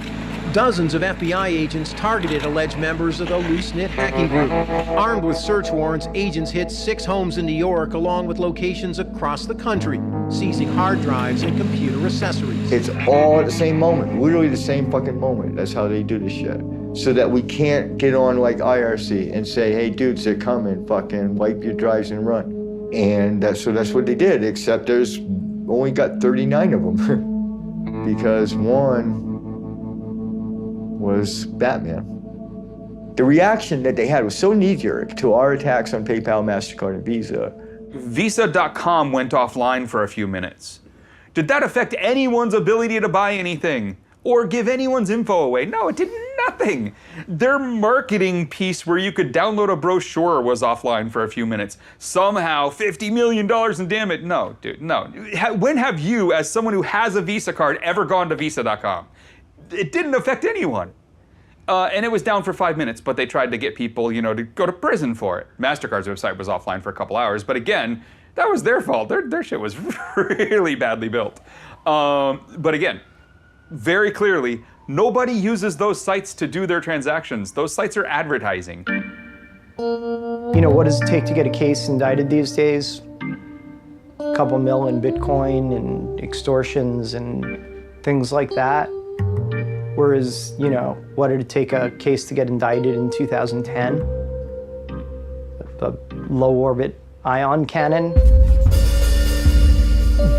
S19: Dozens of FBI agents targeted alleged members of the loose-knit hacking group. Armed with search warrants, agents hit 6 homes in New York, along with locations across the country, seizing hard drives and computer accessories.
S2: It's all at the same moment, literally the same fucking moment. That's how they do this shit. So that we can't get on like IRC and say, hey dudes, they're coming, fucking wipe your drives and run. And so that's what they did, except there's only got 39 of them because one was Batman. The reaction that they had was so knee-jerk to our attacks on PayPal, MasterCard, and Visa.
S9: Visa.com went offline for a few minutes. Did that affect anyone's ability to buy anything or give anyone's info away? No, it did nothing. Their marketing piece where you could download a brochure was offline for a few minutes. Somehow, $50 million and damn it. No, dude, no. When have you, as someone who has a Visa card, ever gone to Visa.com? It didn't affect anyone. And it was down for 5 minutes, but they tried to get people, you know, to go to prison for it. MasterCard's website was offline for a couple hours, but again, that was their fault. Their shit was really badly built. But again, very clearly, nobody uses those sites to do their transactions. Those sites are advertising.
S4: You know, what does it take to get a case indicted these days? A couple mil in Bitcoin and extortions and things like that. Whereas, you know, what did it take a case to get indicted in 2010? The low orbit ion cannon.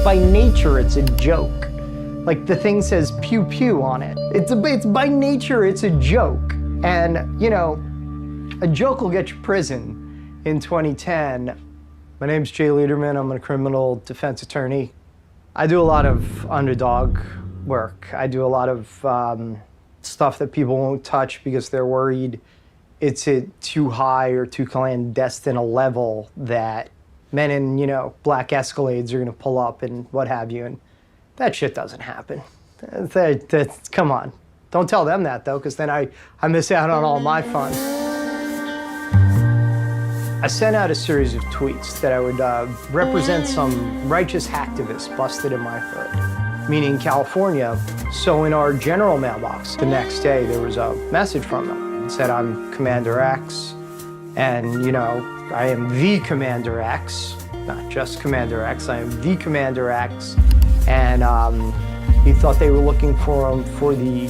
S4: By nature, it's a joke. Like the thing says pew pew on it. It's by nature, it's a joke. And, you know, a joke will get you prison in 2010. My name's Jay Lederman. I'm a criminal defense attorney. I do a lot of underdog work. I do a lot of stuff that people won't touch because they're worried it's at too high or too clandestine a level that men in, you know, black Escalades are gonna pull up and what have you, and that shit doesn't happen. Come on. Don't tell them that though, because then I miss out on all my fun. I sent out a series of tweets that I would represent some righteous hacktivist busted in my hood, meaning California. So in our general mailbox, the next day, there was a message from them. It said, I'm Commander X, and you know, I am the Commander X, not just Commander X, I am the Commander X. And he thought they were looking for him for the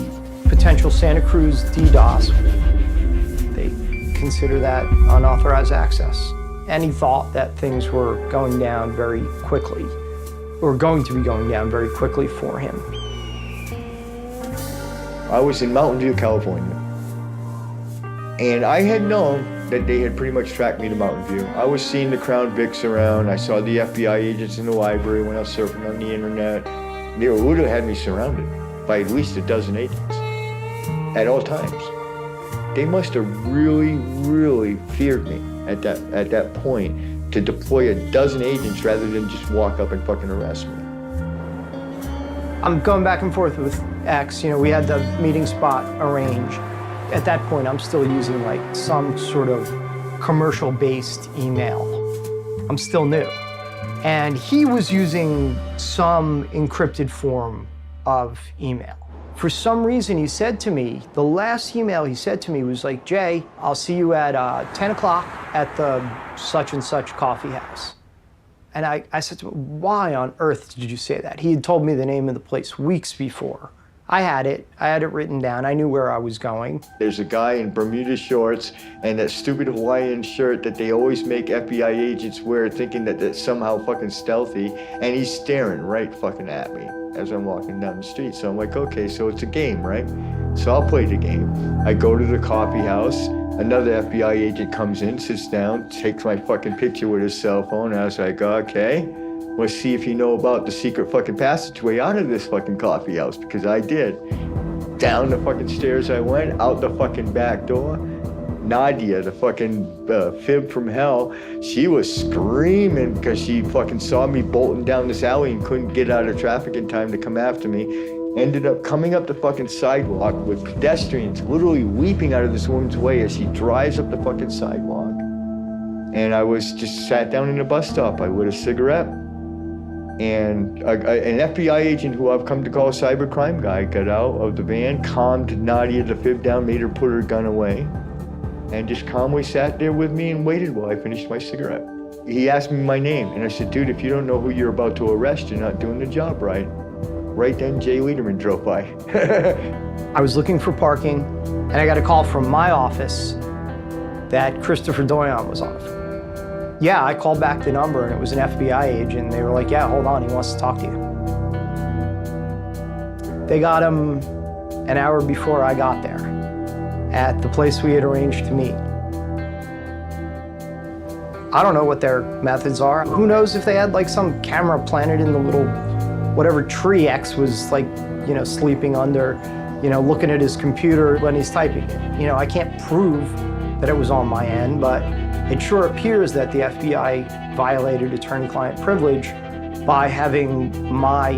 S4: potential Santa Cruz DDoS. They consider that unauthorized access. And he thought that things were going down very quickly, or going to be going down very quickly for him.
S2: I was in Mountain View, California. And I had known that they had pretty much tracked me to Mountain View. I was seeing the Crown Vics around. I saw the FBI agents in the library when I was surfing on the internet. They would have had me surrounded by at least a dozen agents at all times. They must have really, really feared me at that point to deploy a dozen agents rather than just walk up and fucking arrest me.
S4: I'm going back and forth with X. You know, we had the meeting spot arranged. At that point, I'm still using like some sort of commercial-based email. I'm still new. And he was using some encrypted form of email. For some reason, he said to me, the last email he said to me was like, Jay, I'll see you at 10 o'clock at the such and such coffee house. And I said to him, why on earth did you say that? He had told me the name of the place weeks before. I had it written down. I knew where I was going.
S2: There's a guy in Bermuda shorts and that stupid Hawaiian shirt that they always make FBI agents wear, thinking that that's somehow fucking stealthy, and he's staring right fucking at me as I'm walking down the street. So I'm like, okay, so it's a game, right? So I'll play the game. I go to the coffee house. Another FBI agent comes in, sits down, takes my fucking picture with his cell phone, and I was like, okay. Let's see if you know about the secret fucking passageway out of this fucking coffee house, because I did. Down the fucking stairs I went, out the fucking back door. Nadia, the fucking fib from hell, she was screaming because she fucking saw me bolting down this alley and couldn't get out of traffic in time to come after me. ended up coming up the fucking sidewalk with pedestrians literally weeping out of this woman's way as she drives up the fucking sidewalk. And I was just sat down in a bus stop. I lit a cigarette. And an FBI agent who I've come to call a cybercrime guy got out of the van, calmed Nadia, the fib down, made her put her gun away, and just calmly sat there with me and waited while I finished my cigarette. He asked me my name, and I said, dude, if you don't know who you're about to arrest, you're not doing the job right. Right then, Jay Lederman drove by.
S4: I was looking for parking, and I got a call from my office that Christopher Doyon was off. Yeah, I called back the number, and it was an FBI agent. They were like, yeah, hold on, he wants to talk to you. They got him an hour before I got there at the place we had arranged to meet. I don't know what their methods are. Who knows if they had like some camera planted in the little, whatever tree X was like, you know, sleeping under, you know, looking at his computer when he's typing it. You know, I can't prove that it was on my end, but it sure appears that the FBI violated attorney-client privilege by having my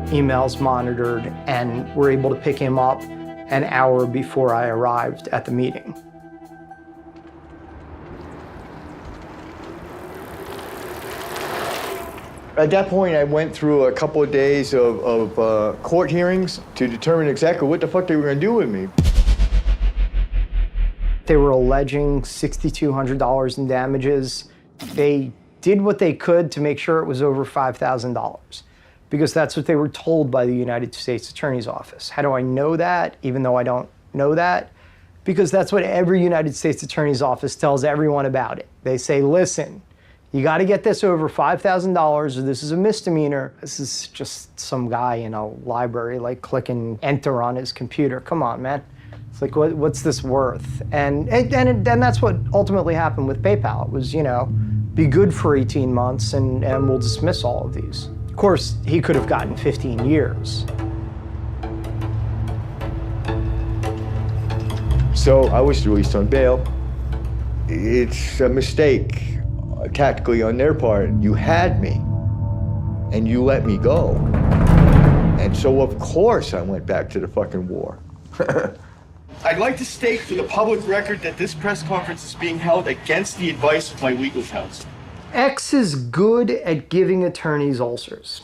S4: emails monitored and were able to pick him up an hour before I arrived at the meeting.
S2: At that point, I went through a couple of days of court hearings to determine exactly what the fuck they were gonna do with me.
S4: They were alleging $6,200 in damages. They did what they could to make sure it was over $5,000 because that's what they were told by the United States Attorney's Office. How do I know that, even though I don't know that? Because that's what every United States Attorney's Office tells everyone about it. They say, listen, you got to get this over $5,000 or this is a misdemeanor. This is just some guy in a library like clicking enter on his computer. Come on, man. It's like, what's this worth? And that's what ultimately happened with PayPal. It was, you know, be good for 18 months and we'll dismiss all of these. Of course, he could have gotten 15 years.
S2: So I was released on bail. It's a mistake, tactically on their part. You had me and you let me go. And so of course I went back to the fucking war.
S5: I'd like to state for the public record that this press conference is being held against the advice of my legal counsel.
S4: X is good at giving attorneys ulcers.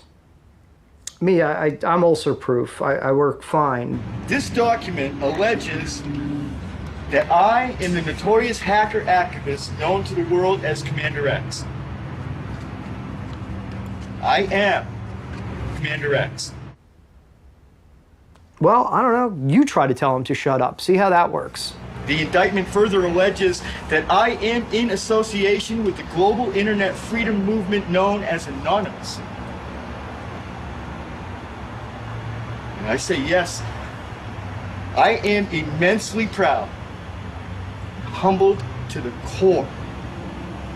S4: Me, I'm ulcer proof. I work fine.
S5: This document alleges that I am the notorious hacker activist known to the world as Commander X. I am Commander X.
S4: Well, I don't know. You try to tell him to shut up. See how that works.
S5: The indictment further alleges that I am in association with the global internet freedom movement known as Anonymous. And I say yes, I am immensely proud, humbled to the core,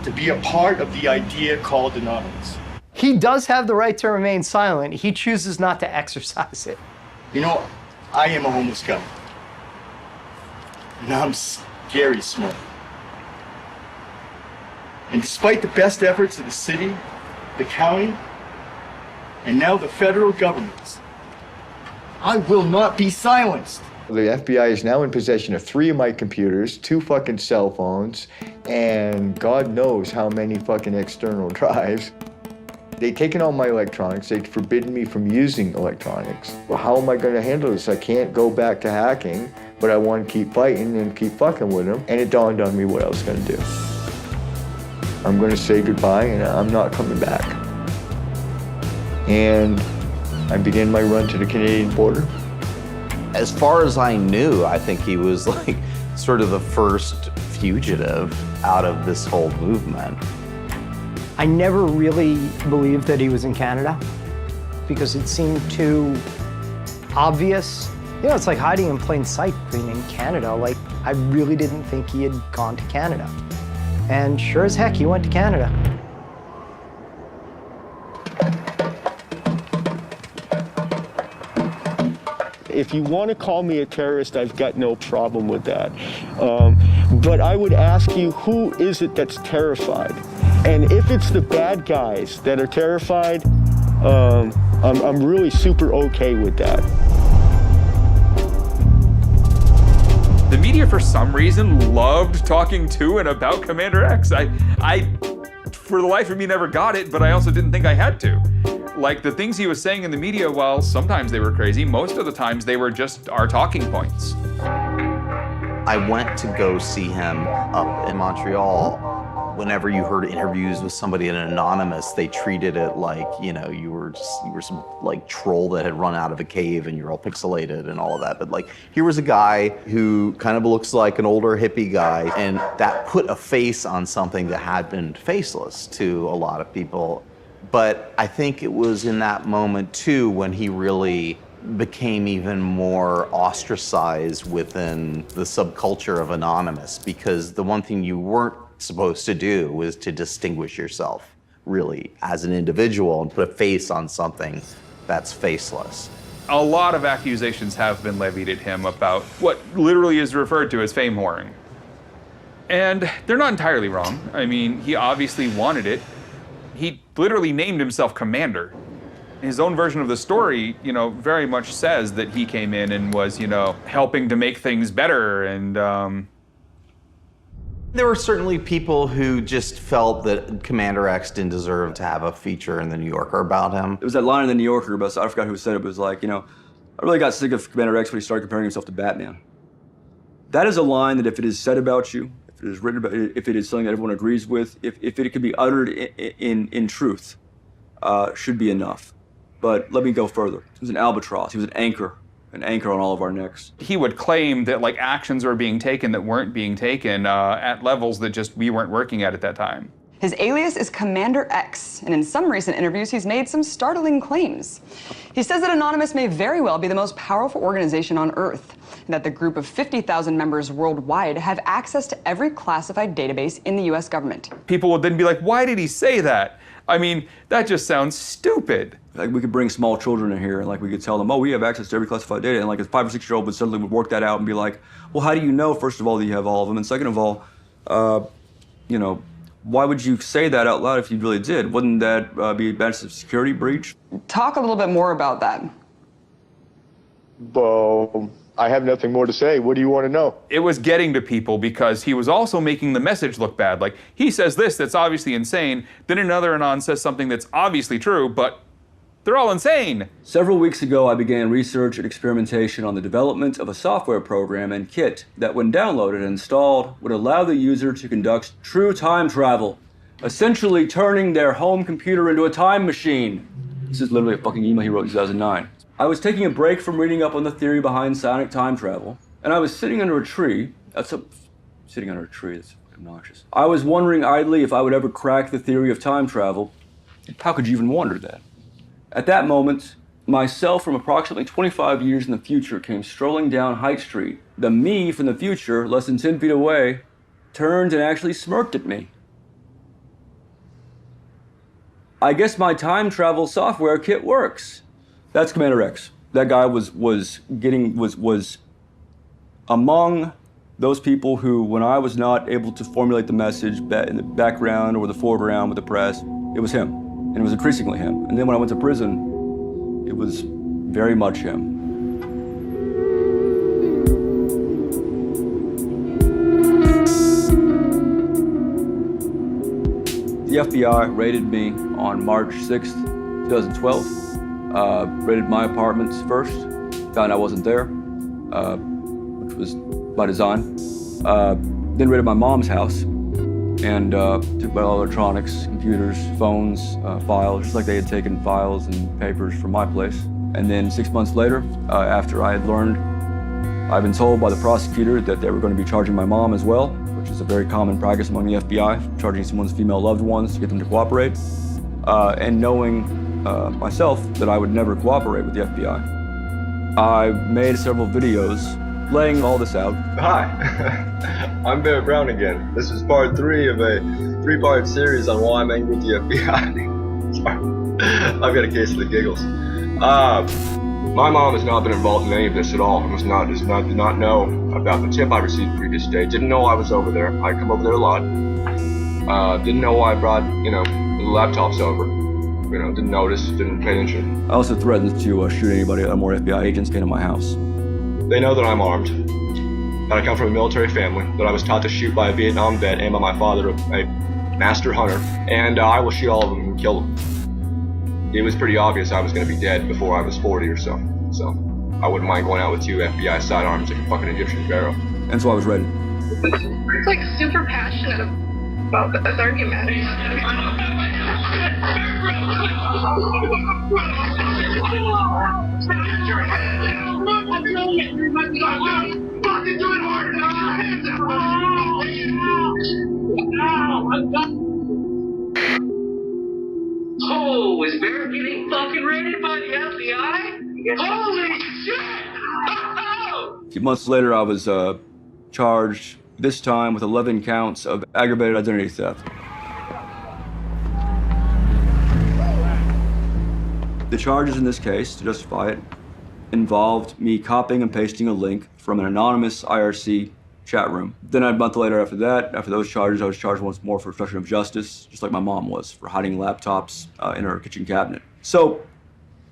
S5: to be a part of the idea called Anonymous.
S4: He does have the right to remain silent. He chooses not to exercise it.
S5: You know, I am a homeless guy. And I'm scary smart. And despite the best efforts of the city, the county, and now the federal governments, I will not be silenced.
S2: The FBI is now in possession of 3 of my computers, 2 fucking cell phones, and God knows how many fucking external drives. They've taken all my electronics. They've forbidden me from using electronics. Well, how am I going to handle this? I can't go back to hacking, but I want to keep fighting and keep fucking with them. And it dawned on me what I was going to do. I'm going to say goodbye, and I'm not coming back. And I began my run to the Canadian border.
S6: As far as I knew, I think he was like sort of the first fugitive out of this whole movement.
S4: I never really believed that he was in Canada because it seemed too obvious. You know, it's like hiding in plain sight being in Canada. Like, I really didn't think he had gone to Canada. And sure as heck, he went to Canada.
S21: If you want to call me a terrorist, I've got no problem with that. But I would ask you, who is it that's terrified? And if it's the bad guys that are terrified,
S2: I'm really super okay with that.
S9: The media, for some reason, loved talking to and about Commander X. I, for the life of me, never got it, but I also didn't think I had to. Like, the things he was saying in the media, while sometimes they were crazy, most of the times they were just our talking points.
S6: I went to go see him up in Montreal. Whenever you heard interviews with somebody anonymous, they treated it like, you know, you were some like troll that had run out of a cave and you're all pixelated and all of that. But like, here was a guy who kind of looks like an older hippie guy, and that put a face on something that had been faceless to a lot of people. But I think it was in that moment too when he really became even more ostracized within the subculture of anonymous, because the one thing you weren't supposed to do was to distinguish yourself really as an individual and put a face on something that's faceless.
S9: A lot of accusations have been levied at him about what literally is referred to as fame whoring. And they're not entirely wrong. I mean, he obviously wanted it. He literally named himself Commander. His own version of the story, you know, very much says that he came in and was, you know, helping to make things better. And
S6: there were certainly people who just felt that Commander X didn't deserve to have a feature in the New Yorker about him.
S10: It was that line in the New Yorker, but I forgot who said it, but it was like, you know, I really got sick of Commander X when he started comparing himself to Batman. That is a line that if it is said about you, if it is written about, if it is something that everyone agrees with, if it can be uttered in truth, should be enough. But let me go further. He was an albatross. He was an anchor on all of our necks.
S9: He would claim that like actions were being taken that weren't being taken at levels that just we weren't working at that time.
S8: His alias is Commander X, and in some recent interviews, he's made some startling claims. He says that Anonymous may very well be the most powerful organization on Earth, and that the group of 50,000 members worldwide have access to every classified database in the US government.
S9: People would then be like, why did he say that? I mean, that just sounds stupid.
S10: Like, we could bring small children in here and like we could tell them, oh, we have access to every classified data, and like a 5 or 6 year old would suddenly work that out and be like, well, how do you know, first of all, that you have all of them, and second of all, you know, why would you say that out loud if you really did? Wouldn't that be a massive security breach?
S8: Talk a little bit more about that.
S2: Well, I have nothing more to say. What do you want to know?
S9: It was getting to people because he was also making the message look bad. Like, he says this that's obviously insane, then another Anon says something that's obviously true, but they're all insane.
S10: Several weeks ago, I began research and experimentation on the development of a software program and kit that, when downloaded and installed, would allow the user to conduct true time travel, essentially turning their home computer into a time machine. This is literally a fucking email he wrote in 2009. I was taking a break from reading up on the theory behind sonic time travel, and I was sitting under a tree. Sitting under a tree, that's obnoxious. I was wondering idly if I would ever crack the theory of time travel. How could you even wonder that? At that moment, myself from approximately 25 years in the future came strolling down High Street. The me from the future, less than 10 feet away, turned and actually smirked at me. I guess my time travel software kit works. That's Commander X. That guy was among those people who, when I was not able to formulate the message in the background or the foreground with the press, it was him. And it was increasingly him. And then when I went to prison, it was very much him. The FBI raided me on March 6th, 2012. Raided my apartments first, found I wasn't there, which was by design. Then raided my mom's house and took my electronics, computers, phones, files, just like they had taken files and papers from my place. And then 6 months later, after I had learned, I'd been told by the prosecutor that they were going to be charging my mom as well, which is a very common practice among the FBI, charging someone's female loved ones to get them to cooperate. And knowing myself that I would never cooperate with the FBI, I made several videos laying all this out.
S11: Hi, I'm Bear Brown again. This is part 3 of a 3-part series on why I'm angry with the FBI. Sorry, I've got a case of the giggles. My mom has not been involved in any of this at all. Did not know about the tip I received the previous day. Didn't know I was over there. I come over there a lot. Didn't know why I brought, the laptops over. didn't notice, didn't pay attention.
S10: I also threatened to shoot anybody or more FBI agents came to my house.
S11: They know that I'm armed, that I come from a military family, that I was taught to shoot by a Vietnam vet and by my father, a master hunter, and I will shoot all of them and kill them. It was pretty obvious I was going to be dead before I was 40 or so. So I wouldn't mind going out with 2 FBI sidearms like a fucking Egyptian pharaoh.
S10: And so I was ready.
S12: It's like super passionate about this argument.
S22: Oh, is Barrett getting fucking raided by the FBI? Holy shit!
S10: A few months later, I was charged, this time with 11 counts of aggravated identity theft. The charges in this case, to justify it, involved me copying and pasting a link from an anonymous IRC chat room. Then a month later after that, after those charges, I was charged once more for obstruction of justice, just like my mom was, for hiding laptops in her kitchen cabinet. So,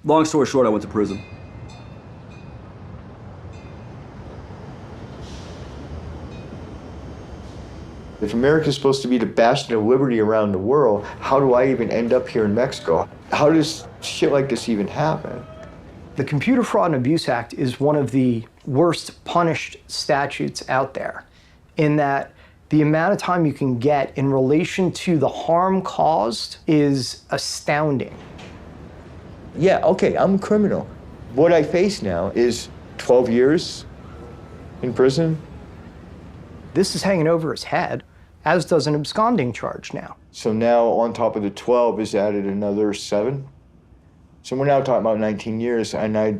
S10: long story short, I went to prison.
S2: If America's supposed to be the bastion of liberty around the world, how do I even end up here in Mexico? How does shit like this even happen?
S4: The Computer Fraud and Abuse Act is one of the worst punished statutes out there, in that the amount of time you can get in relation to the harm caused is astounding.
S2: Yeah, okay, I'm a criminal. What I face now is 12 years in prison.
S4: This is hanging over his head, as does an absconding charge now.
S2: So now on top of the 12 is added another 7. So we're now talking about 19 years, and I,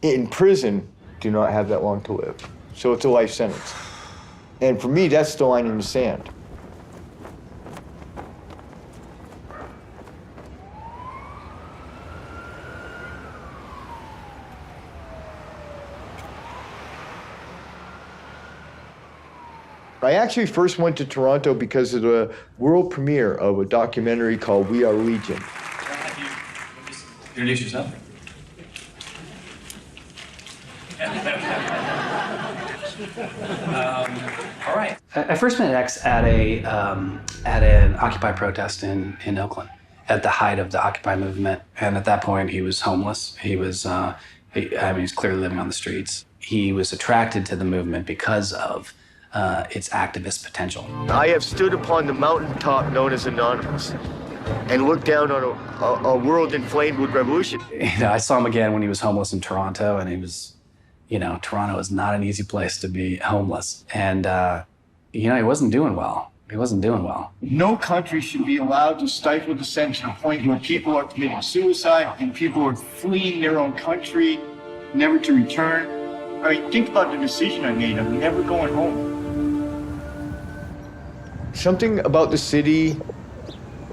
S2: in prison, do not have that long to live. So it's a life sentence. And for me, that's the line in the sand. I actually first went to Toronto because of the world premiere of a documentary called We Are Legion.
S24: Introduce yourself.
S13: All right. I first met X at an Occupy protest in Oakland at the height of the Occupy movement, and at that point he was homeless. He was, he's clearly living on the streets. He was attracted to the movement because of its activist potential.
S2: I have stood upon the mountaintop known as Anonymous and looked down on a world inflamed with revolution.
S13: I saw him again when he was homeless in Toronto, and he was, Toronto is not an easy place to be homeless. And, he wasn't doing well. He wasn't doing well.
S5: No country should be allowed to stifle dissent to the point where people are committing suicide and people are fleeing their own country, never to return. I mean, think about the decision I made. I'm never going home.
S2: Something about the city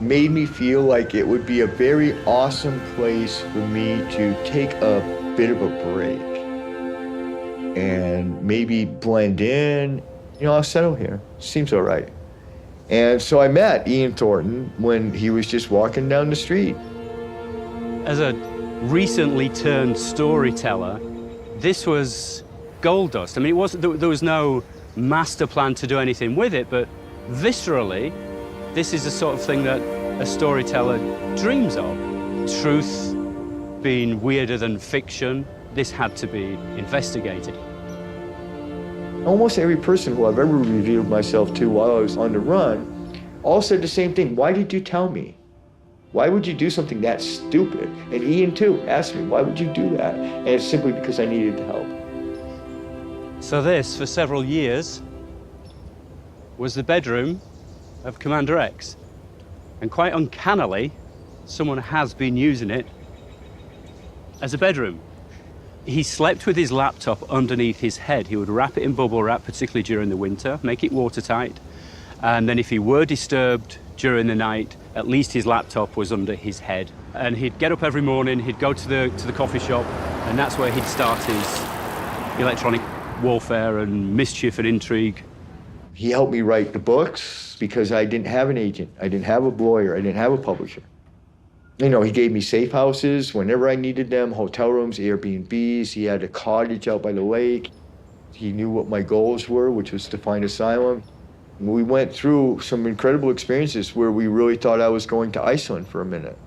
S2: made me feel like it would be a very awesome place for me to take a bit of a break and maybe blend in. I'll settle here. Seems all right. And so I met Ian Thornton when he was just walking down the street.
S14: As a recently turned storyteller, this was gold dust. I mean, there was no master plan to do anything with it, but viscerally, this is the sort of thing that a storyteller dreams of. Truth being weirder than fiction, this had to be investigated.
S2: Almost every person who I've ever revealed myself to while I was on the run all said the same thing. Why did you tell me? Why would you do something that stupid? And Ian, too, asked me, why would you do that? And it's simply because I needed the help.
S14: So this, for several years, was the bedroom of Commander X. And quite uncannily, someone has been using it as a bedroom. He slept with his laptop underneath his head. He would wrap it in bubble wrap, particularly during the winter, make it watertight. And then if he were disturbed during the night, at least his laptop was under his head. And he'd get up every morning, he'd go to the coffee shop, and that's where he'd start his electronic warfare and mischief and intrigue.
S2: He helped me write the books because I didn't have an agent. I didn't have a lawyer. I didn't have a publisher. You know, he gave me safe houses whenever I needed them, hotel rooms, Airbnbs. He had a cottage out by the lake. He knew what my goals were, which was to find asylum. We went through some incredible experiences where we really thought I was going to Iceland for a minute.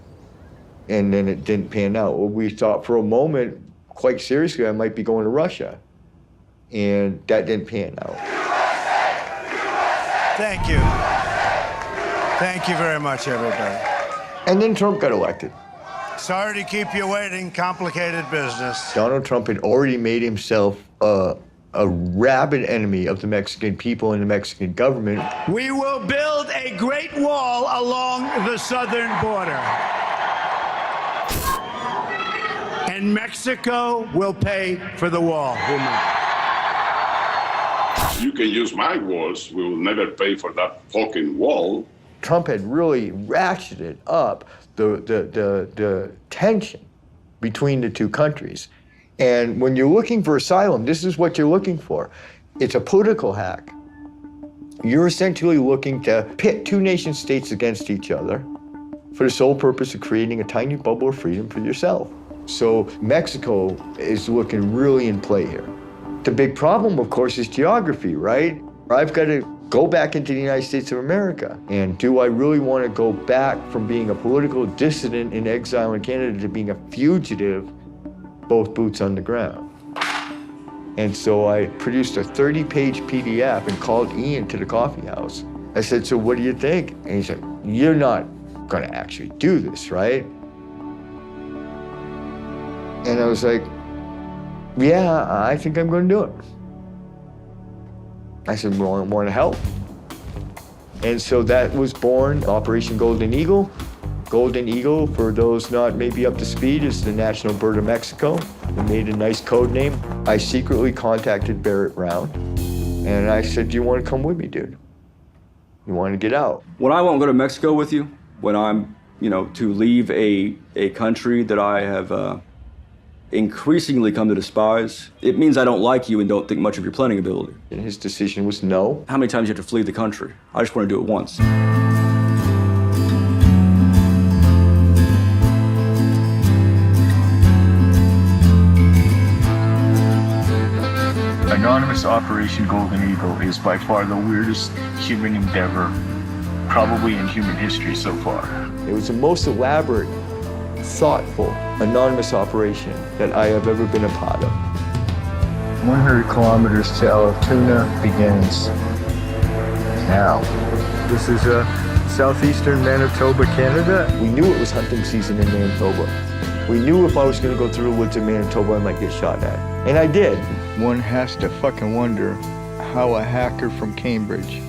S2: And then it didn't pan out. We thought for a moment, quite seriously, I might be going to Russia. And that didn't pan out.
S7: Thank you. Thank you very much, everybody.
S2: And then Trump got elected.
S7: Sorry to keep you waiting. Complicated business.
S2: Donald Trump had already made himself a rabid enemy of the Mexican people and the Mexican government.
S7: We will build a great wall along the southern border. And Mexico will pay for the wall.
S15: You can use my walls. We will never pay for that fucking wall.
S2: Trump had really ratcheted up the tension between the two countries. And when you're looking for asylum, this is what you're looking for. It's a political hack. You're essentially looking to pit two nation states against each other for the sole purpose of creating a tiny bubble of freedom for yourself. So Mexico is looking really in play here. The big problem, of course, is geography, right? I've got to go back into the United States of America. And do I really want to go back from being a political dissident in exile in Canada to being a fugitive, both boots on the ground? And so I produced a 30-page PDF and called Ian to the coffee house. I said, so what do you think? And he said, you're not going to actually do this, right? And I was like, yeah, I think I'm going to do it. I said, well, I want to help. And so that was born Operation Golden Eagle. Golden Eagle, for those not maybe up to speed, is the national bird of Mexico. We made a nice code name. I secretly contacted Barrett Brown, and I said, do you want to come with me, dude? You want to get out?
S10: When I won't go to Mexico with you, when I'm, to leave a country that I have increasingly come to despise, it means I don't like you and don't think much of your planning ability.
S2: And his decision was no.
S10: How many times do you have to flee the country? I just want to do it once.
S21: Anonymous Operation Golden Eagle is by far the weirdest human endeavor, probably in human history so far.
S2: It was the most elaborate, thoughtful, anonymous operation that I have ever been a part of.
S21: 100 kilometers to Altoona begins now.
S2: This is southeastern Manitoba, Canada. We knew it was hunting season in Manitoba. We knew if I was going to go through the woods in Manitoba, I might get shot at. And I did.
S21: One has to fucking wonder how a hacker from Cambridge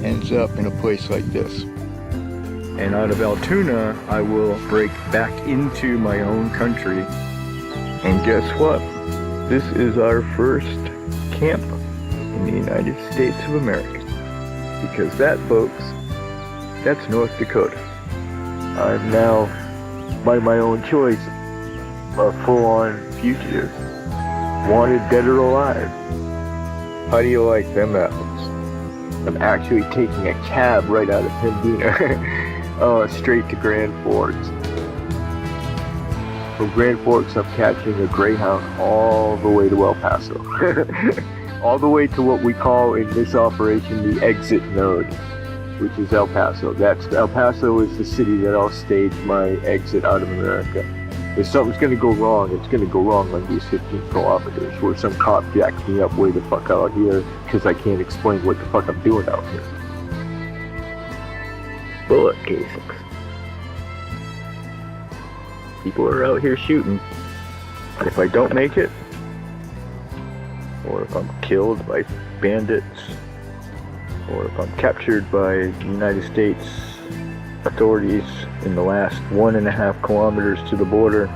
S21: ends up in a place like this. And out of Altoona, I will break back into my own country. And guess what? This is our first camp in the United States of America. Because that, folks, that's North Dakota. I'm now, by my own choice, a full-on fugitive. Wanted dead or alive. How do you like them apples? I'm actually taking a cab right out of Pembina, straight to Grand Forks. From Grand Forks, I'm catching a Greyhound all the way to El Paso. All the way to what we call in this operation the exit node, which is El Paso. El Paso is the city that I'll stage my exit out of America. If something's gonna go wrong, it's gonna go wrong on these 15 kilometers where some cop jacks me up way the fuck out here because I can't explain what the fuck I'm doing out here. Bullet casings. People are out here shooting. And if I don't make it, or if I'm killed by bandits, or if I'm captured by United States authorities in the last 1.5 kilometers to the border,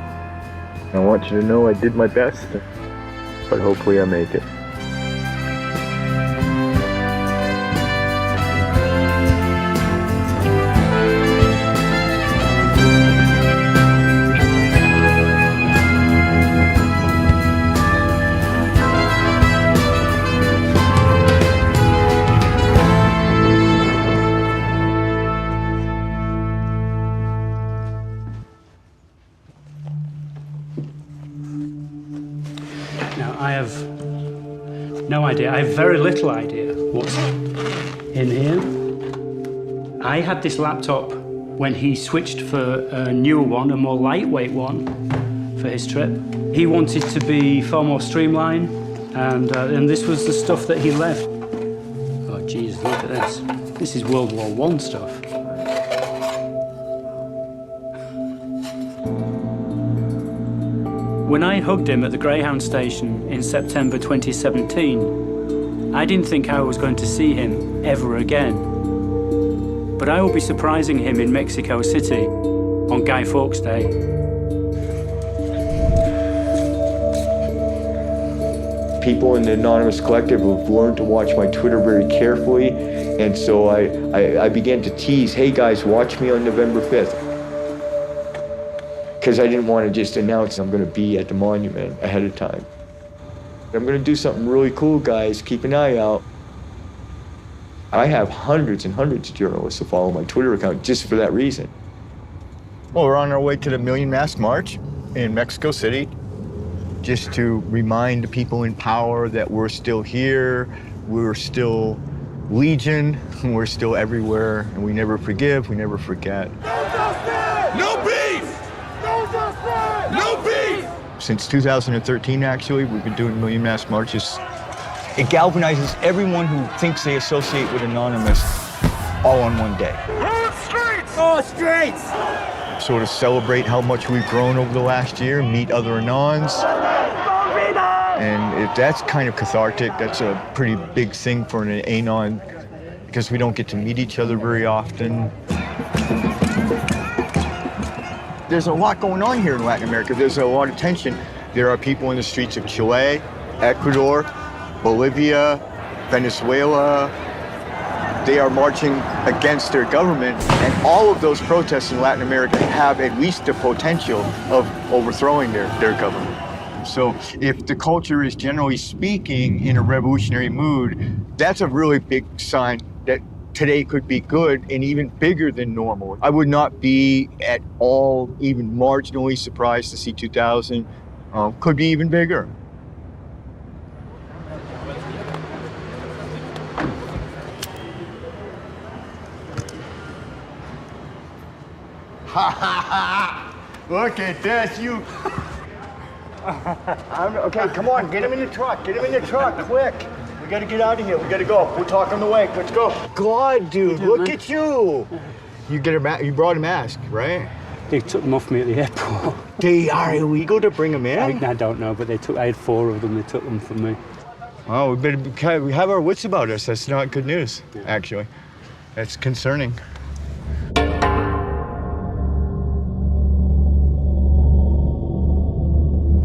S21: I want you to know I did my best, but hopefully I make it.
S14: I have no idea. I have very little idea what's in here. I had this laptop when he switched for a newer one, a more lightweight one for his trip. He wanted to be far more streamlined, and this was the stuff that he left. Oh, geez, look at this. This is World War I stuff. When I hugged him at the Greyhound station in September 2017, I didn't think I was going to see him ever again. But I will be surprising him in Mexico City on Guy Fawkes Day.
S2: People in the Anonymous Collective have learned to watch my Twitter very carefully, and so I began to tease, hey guys, watch me on November 5th. Because I didn't want to just announce I'm going to be at the monument ahead of time. I'm going to do something really cool, guys, keep an eye out. I have hundreds and hundreds of journalists who follow my Twitter account just for that reason.
S21: Well, we're on our way to the Million Mask March in Mexico City, just to remind the people in power that we're still here, we're still Legion, we're still everywhere, and we never forgive, we never forget.
S7: No beef! No beef!
S21: Since 2013, actually, we've been doing Million Mask Marches. It galvanizes everyone who thinks they associate with Anonymous all on one day.
S7: Go streets!
S21: Sort of celebrate how much we've grown over the last year, meet other Anons. And that's kind of cathartic. That's a pretty big thing for an Anon, because we don't get to meet each other very often. There's a lot going on here in Latin America. There's a lot of tension. There are people in the streets of Chile, Ecuador, Bolivia, Venezuela. They are marching against their government, and all of those protests in Latin America have at least the potential of overthrowing their government. So if the culture is generally speaking in a revolutionary mood, that's a really big sign that today could be good and even bigger than normal. I would not be at all even marginally surprised to see 2000 could be even bigger.
S5: Ha ha ha! Look at this, you. Okay, come on, get him in the truck. Get him in the truck, quick. We gotta get out of here. We gotta go. We'll talk on the way. Let's go. God, dude, look at you.
S21: You you brought a mask, right?
S14: They took them off me at the airport.
S21: They are illegal to bring them in?
S14: I don't know, but I had 4 of them. They took them from me.
S21: Oh, we have our wits about us. That's not good news, actually. That's concerning.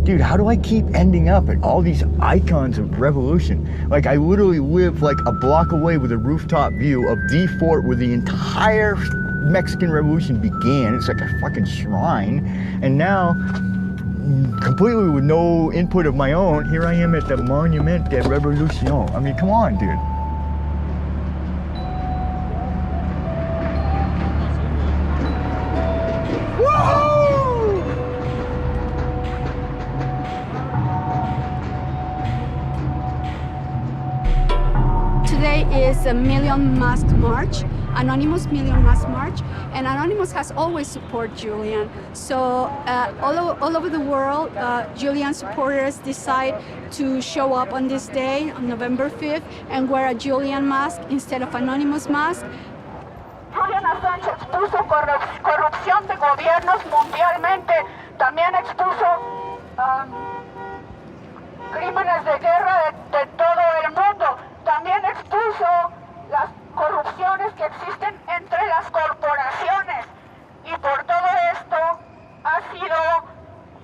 S21: Dude, how do I keep ending up at all these icons of revolution? Like, I literally live like a block away with a rooftop view of the fort where the entire Mexican Revolution began. It's like a fucking shrine. And now, completely with no input of my own, here I am at the Monument de Revolución. I mean, come on, dude.
S16: Today is a Million Mask March, Anonymous Million Mask March, and Anonymous has always supported Julian. So all over the world, Julian supporters decide to show up on this day, on November 5th, and wear a Julian mask instead of Anonymous mask.
S17: Julian Assange expuso corrupción de gobiernos mundialmente, también expuso crímenes de guerra de todo el mundo. También expuso las corrupciones que existen entre las corporaciones y por todo esto ha sido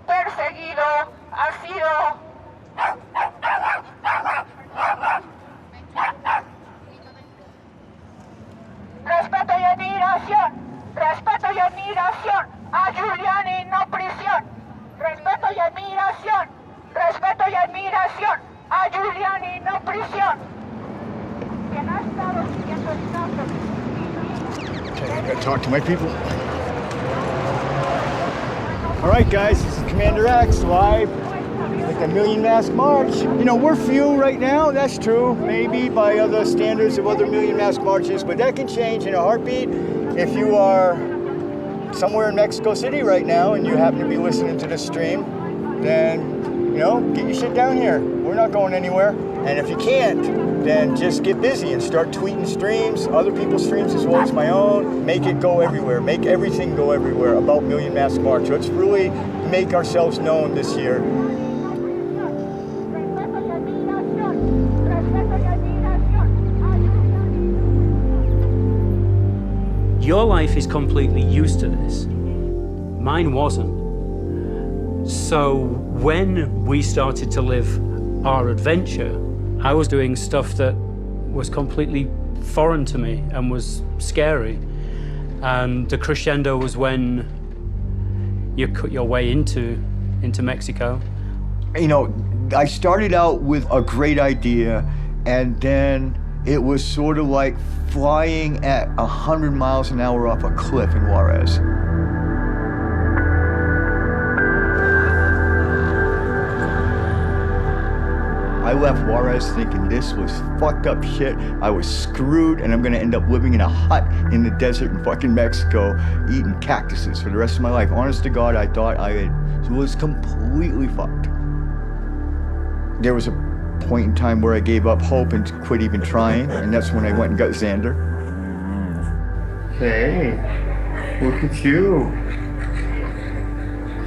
S17: perseguido, ha sido respeto y admiración a Julian y no prisión. Respeto y admiración a Julian y no prisión.
S21: Okay, I gotta talk to my people. All right, guys, this is Commander X live
S2: Like a Million Mask March. You know, we're few right now, that's true. Maybe by other standards of other Million Mask Marches, but that can change in a heartbeat. If you are somewhere in Mexico City right now and you happen to be listening to this stream, then, you know, get your shit down here. We're not going anywhere. And if you can't, then just get busy and start tweeting streams, other people's streams as well as my own. Make it go everywhere. Make everything go everywhere about Million Mask March. Let's really make ourselves known this year.
S14: Your life is completely used to this. Mine wasn't. So when we started to live our adventure, I was doing stuff that was completely foreign to me and was scary. And the crescendo was when you cut your way into Mexico.
S2: You know, I started out with a great idea, and then it was sort of like flying at 100 miles an hour off a cliff in Juarez. I left Juarez thinking this was fucked up shit. I was screwed, and I'm gonna end up living in a hut in the desert in fucking Mexico, eating cactuses for the rest of my life. Honest to God, I thought was completely fucked. There was a point in time where I gave up hope and quit even trying, and that's when I went and got Xander. Hey, look at you.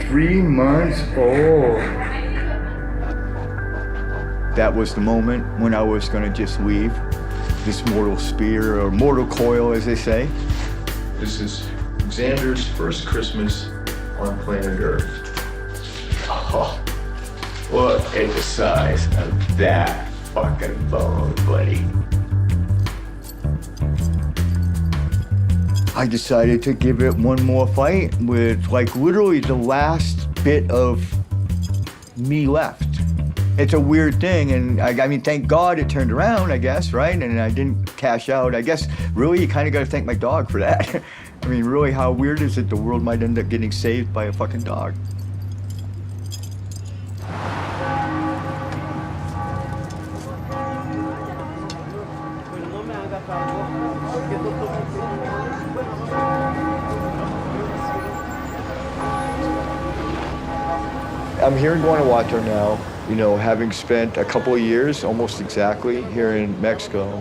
S2: 3 months old. That was the moment when I was gonna just leave this mortal sphere, or mortal coil, as they say.
S1: This is Xander's first Christmas on planet Earth.
S2: Oh, look at the size of that fucking bone, buddy. I decided to give it one more fight with, like, literally the last bit of me left. It's a weird thing, and I mean, thank God it turned around, I guess, right? And I didn't cash out. I guess, really, you kind of got to thank my dog for that. I mean, really, how weird is it the world might end up getting saved by a fucking dog? I'm here in Guanajuato now, you know, having spent a couple of years, almost exactly, here in Mexico.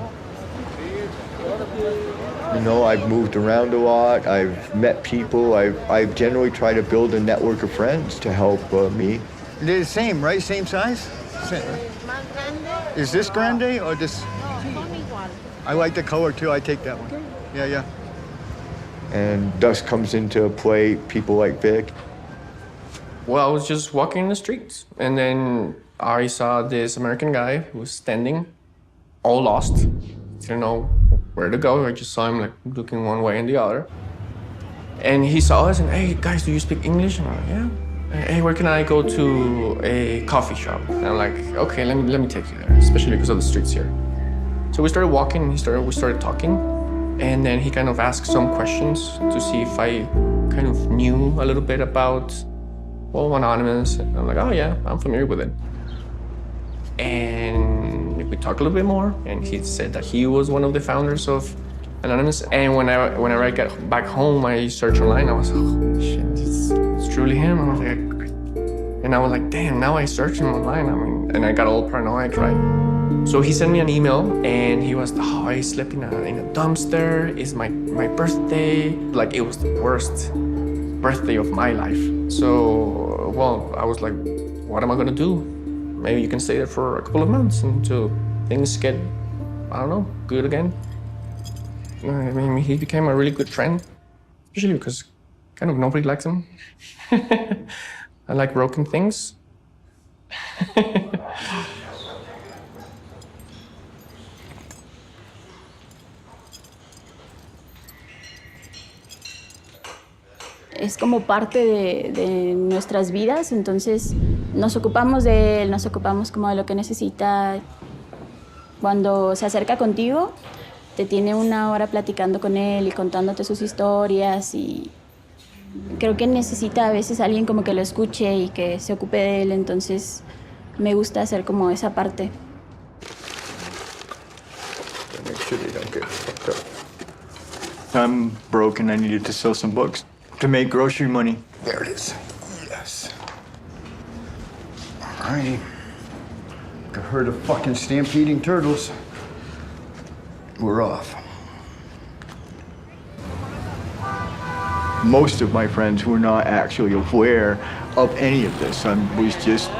S2: You know, I've moved around a lot, I've met people, I've generally tried to build a network of friends to help me. They're the same, right? Same size? Same. Is this grande or this? I like the color too, I take that one. Yeah, yeah. And thus comes into play people like Vic.
S18: Well, I was just walking in the streets, and then I saw this American guy who was standing, all lost. Didn't know where to go. I just saw him like looking one way and the other. And he saw us and, hey, guys, do you speak English? And I'm like, yeah. Hey, where can I go to a coffee shop? And I'm like, okay, let me take you there, especially because of the streets here. So we started walking, and we started talking, and then he kind of asked some questions to see if I kind of knew a little bit about, well, Anonymous. And I'm like, oh yeah, I'm familiar with it. And we talked a little bit more, and he said that he was one of the founders of Anonymous. And whenever I got back home, I searched online. I was like, oh shit, it's truly him. And I was like, damn, now I search him online. I mean, and I got all paranoid, right? So he sent me an email, and he was, oh, I slept in a dumpster. It's my birthday. Like, it was the worst birthday of my life. So, well, I was like, what am I gonna do? Maybe you can stay there for a couple of months until things get, I don't know, good again. I mean, he became a really good friend, especially because kind of nobody likes him. I like broken things.
S20: Es como parte de nuestras vidas, entonces nos ocupamos de él, nos ocupamos como de lo que necesita. Cuando se acerca contigo, te tiene una hora platicando con él y contándote sus historias y creo que necesita a veces alguien como que lo escuche y que se ocupe de él, entonces me gusta hacer como esa parte.
S2: Make sure they don't get fucked up. I'm broke and I needed to sell some books to make grocery money. There it is. Yes. Alrighty. Like a herd of fucking stampeding turtles. We're off. Most of my friends were not actually aware of any of this. I was just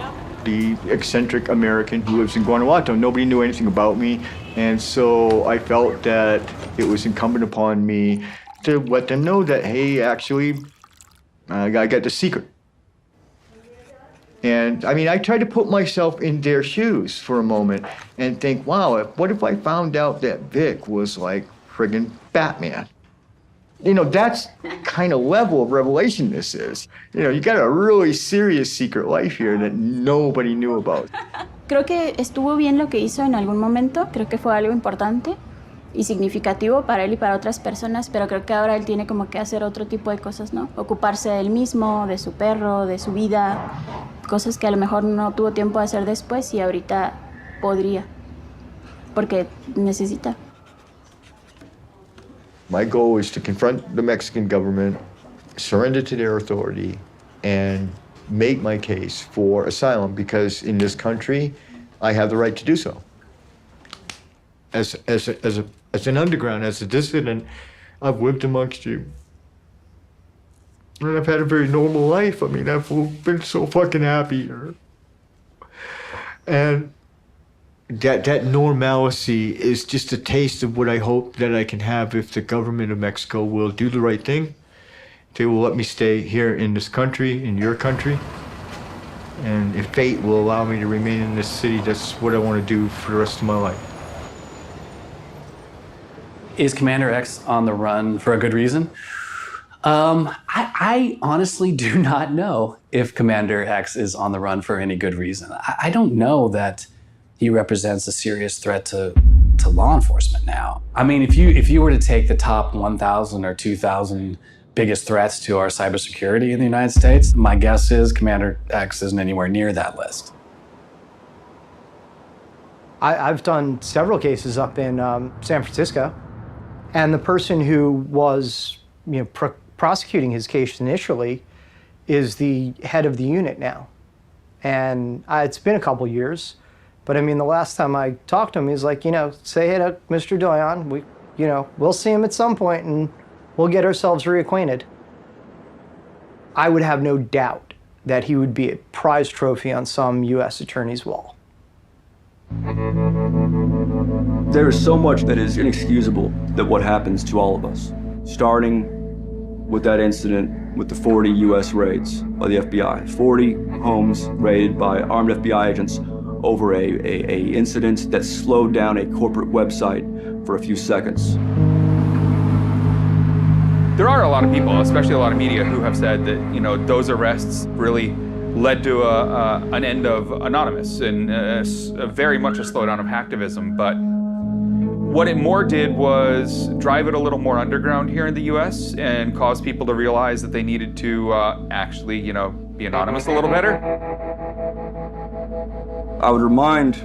S2: the eccentric American who lives in Guanajuato. Nobody knew anything about me, and so I felt that it was incumbent upon me to let them know that, hey, actually, I got the secret. And I mean, I tried to put myself in their shoes for a moment and think, wow, what if I found out that Vic was like friggin' Batman? You know, that's the kind of level of revelation this is. You know, you got a really serious secret life here that nobody knew about.
S20: Creo que estuvo bien lo que hizo en algún momento, creo que fue algo importante y significativo para él y para otras personas, pero creo que ahora él tiene como que hacer otro tipo de cosas, ¿no? Ocuparse de él mismo, de su perro, de su vida, cosas que a lo mejor no tuvo tiempo de hacer después y ahorita podría, porque necesita.
S2: My goal is to confront the Mexican government, surrender to their authority, and make my case for asylum, because in this country, I have the right to do so. As an underground, as a dissident, I've lived amongst you. And I've had a very normal life. I mean, I've been so fucking happy here. And that normalcy is just a taste of what I hope that I can have if the government of Mexico will do the right thing. They will let me stay here in this country, in your country. And if fate will allow me to remain in this city, that's what I want to do for the rest of my life.
S13: Is Commander X on the run for a good reason? I honestly do not know if Commander X is on the run for any good reason. I don't know that he represents a serious threat to law enforcement now. I mean, if you were to take the top 1,000 or 2,000 biggest threats to our cybersecurity in the United States, my guess is Commander X isn't anywhere near that list.
S4: I've done several cases up in San Francisco, and the person who was, prosecuting his case initially is the head of the unit now. And it's been a couple years, but I mean, the last time I talked to him, he's like, say hey to Mr. Doyon, we'll see him at some point and we'll get ourselves reacquainted. I would have no doubt that he would be a prize trophy on some U.S. attorney's wall.
S10: There is so much that is inexcusable that what happens to all of us, starting with that incident with the 40 U.S. raids by the FBI, 40 homes raided by armed FBI agents over a incident that slowed down a corporate website for a few seconds.
S9: There are a lot of people, especially a lot of media, who have said that those arrests really led to an end of Anonymous and very much a slowdown of hacktivism. But what it more did was drive it a little more underground here in the U.S. and cause people to realize that they needed to actually, be anonymous a little better.
S10: I would remind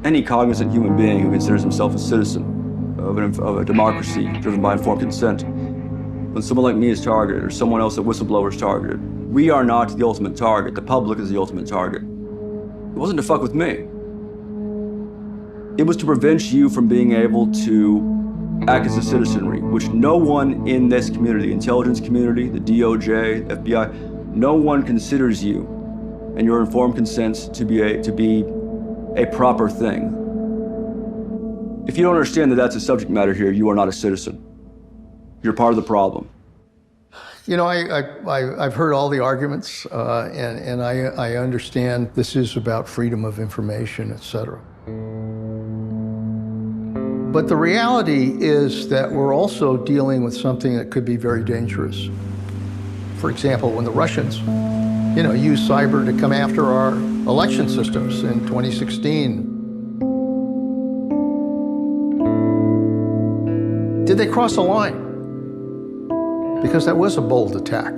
S10: any cognizant human being who considers himself a citizen of a democracy driven by informed consent, when someone like me is targeted or someone else, a whistleblower, is targeted, we are not the ultimate target. The public is the ultimate target. It wasn't to fuck with me. It was to prevent you from being able to act as a citizenry, which no one in this community, the intelligence community, the DOJ, FBI, no one considers you and your informed consents to be a proper thing. If you don't understand that that's a subject matter here, you are not a citizen. You're part of the problem.
S3: I've heard all the arguments, and I understand this is about freedom of information, et cetera. But the reality is that we're also dealing with something that could be very dangerous. For example, when the Russians, used cyber to come after our election systems in 2016, did they cross a line? because that was a bold attack.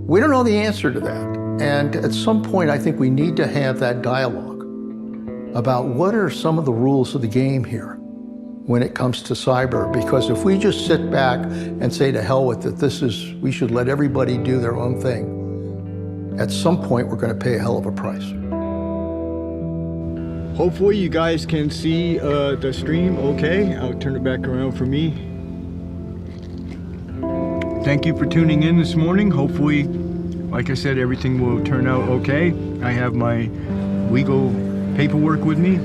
S3: We don't know the answer to that. And at some point, I think we need to have that dialogue about what are some of the rules of the game here when it comes to cyber. Because if we just sit back and say to hell with it, we should let everybody do their own thing, at some point we're going to pay a hell of a price.
S21: Hopefully you guys can see the stream okay. I'll turn it back around for me. Thank you for tuning in this morning. Hopefully, like I said, everything will turn out okay. I have my legal paperwork with me.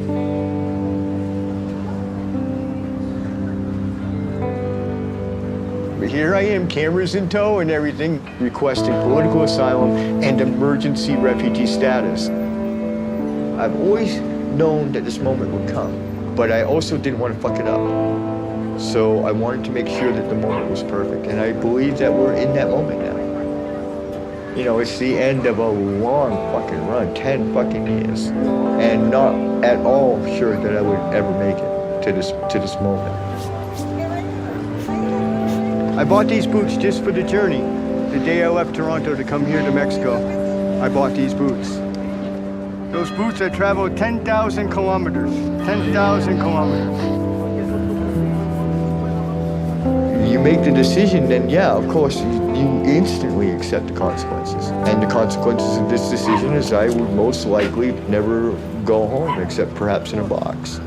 S2: But here I am, cameras in tow and everything, requesting political asylum and emergency refugee status. I've always known that this moment would come, but I also didn't want to fuck it up. So I wanted to make sure that the moment was perfect, and I believe that we're in that moment now. You know, it's the end of a long fucking run, 10 fucking years, and not at all sure that I would ever make it to this moment. I bought these boots just for the journey. The day I left Toronto to come here to Mexico, I bought these boots. Those boots have traveled 10,000 kilometers. 10,000 kilometers. You make the decision, then yeah, of course, you instantly accept the consequences. And the consequences of this decision is I would most likely never go home, except perhaps in a box.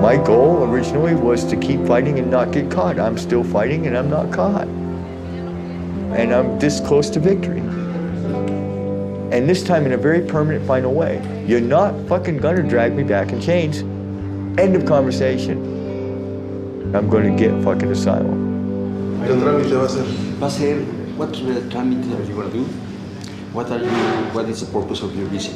S2: My goal originally was to keep fighting and not get caught. I'm still fighting and I'm not caught. And I'm this close to victory. And this time in a very permanent, final way. You're not fucking gonna drag me back in chains. End of conversation. I'm gonna get fucking asylum.
S6: ¿Qué trámite va a ser? Va a ser, what trámite are you gonna do? What is the purpose of your visit?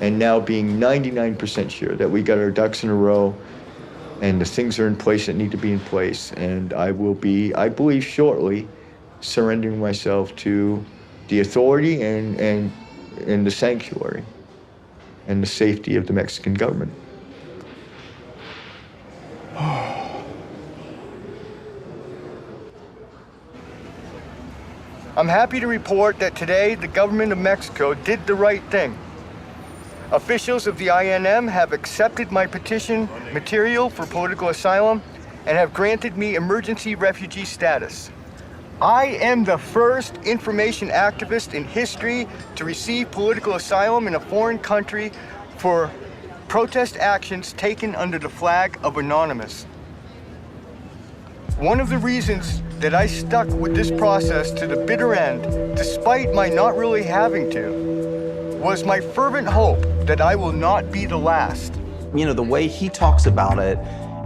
S2: And now being 99% sure that we got our ducks in a row and the things are in place that need to be in place, and I will be, I believe shortly, surrendering myself to the authority and the sanctuary and the safety of the Mexican government. I'm happy to report that today the government of Mexico did the right thing. Officials of the INM have accepted my petition material for political asylum and have granted me emergency refugee status. I am the first information activist in history to receive political asylum in a foreign country for protest actions taken under the flag of Anonymous. One of the reasons that I stuck with this process to the bitter end, despite my not really having to, was my fervent hope that I will not be the last.
S8: You know, the way he talks about it,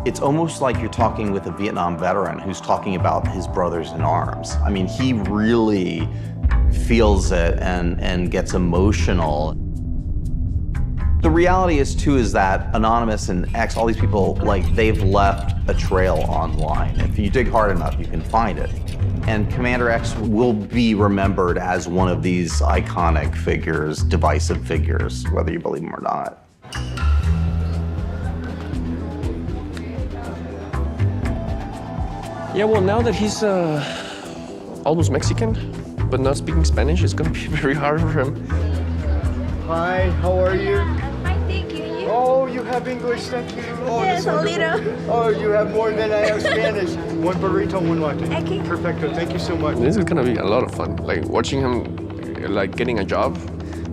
S8: it's almost like you're talking with a Vietnam veteran who's talking about his brothers in arms. I mean, he really feels it and gets emotional. The reality is, too, is that Anonymous and X, all these people, like, they've left a trail online. If you dig hard enough, you can find it. And Commander X will be remembered as one of these iconic figures, divisive figures, whether you believe him or not.
S18: Yeah, well, now that he's almost Mexican, but not speaking Spanish, it's gonna be very hard for him.
S2: Hi, how are you?
S17: I'm fine, thank you. You?
S2: Oh, you have English, thank you. Oh,
S17: Yes, a little.
S2: Oh, you have more than I have Spanish. One burrito, one latte.
S17: Okay.
S2: Perfecto, thank you so much.
S18: This is gonna be a lot of fun. Like watching him, like getting a job,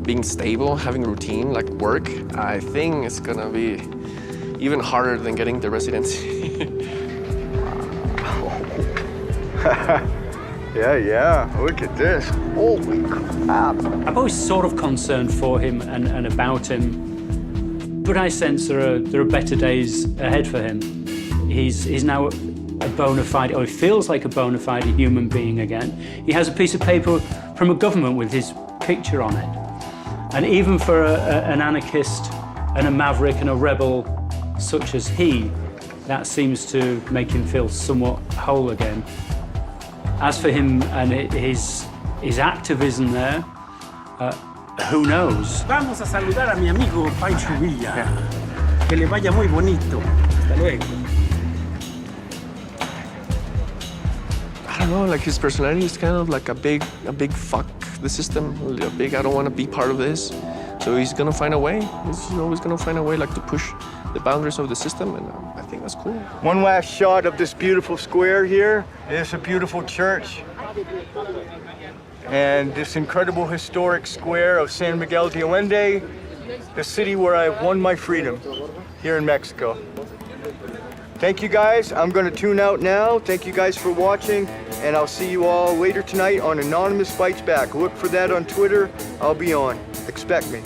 S18: being stable, having routine, like work. I think it's gonna be even harder than getting the residency.
S2: Yeah, look at this. Holy crap.
S14: I'm always sort of concerned for him and about him, but I sense there are better days ahead for him. He's now a bona fide, or he feels like a bona fide human being again. He has a piece of paper from a government with his picture on it. And even for an anarchist and a maverick and a rebel such as he, That seems to make him feel somewhat whole again. As for him and his activism there, who knows?
S11: Vamos a saludar a mi amigo Pancho Villa. Que le vaya muy bonito. Hasta luego.
S18: I don't know, like his personality is kind of like a big fuck the system, a big I don't want to be part of this. So he's gonna find a way. He's always gonna find a way like to push the boundaries of the system, and I think that's cool.
S2: One last shot of this beautiful square here. It's a beautiful church. And this incredible historic square of San Miguel de Allende, the city where I won my freedom here in Mexico. Thank you guys. I'm gonna tune out now. Thank you guys for watching, and I'll see you all later tonight on Anonymous Fights Back. Look for that on Twitter. I'll be on. Expect me.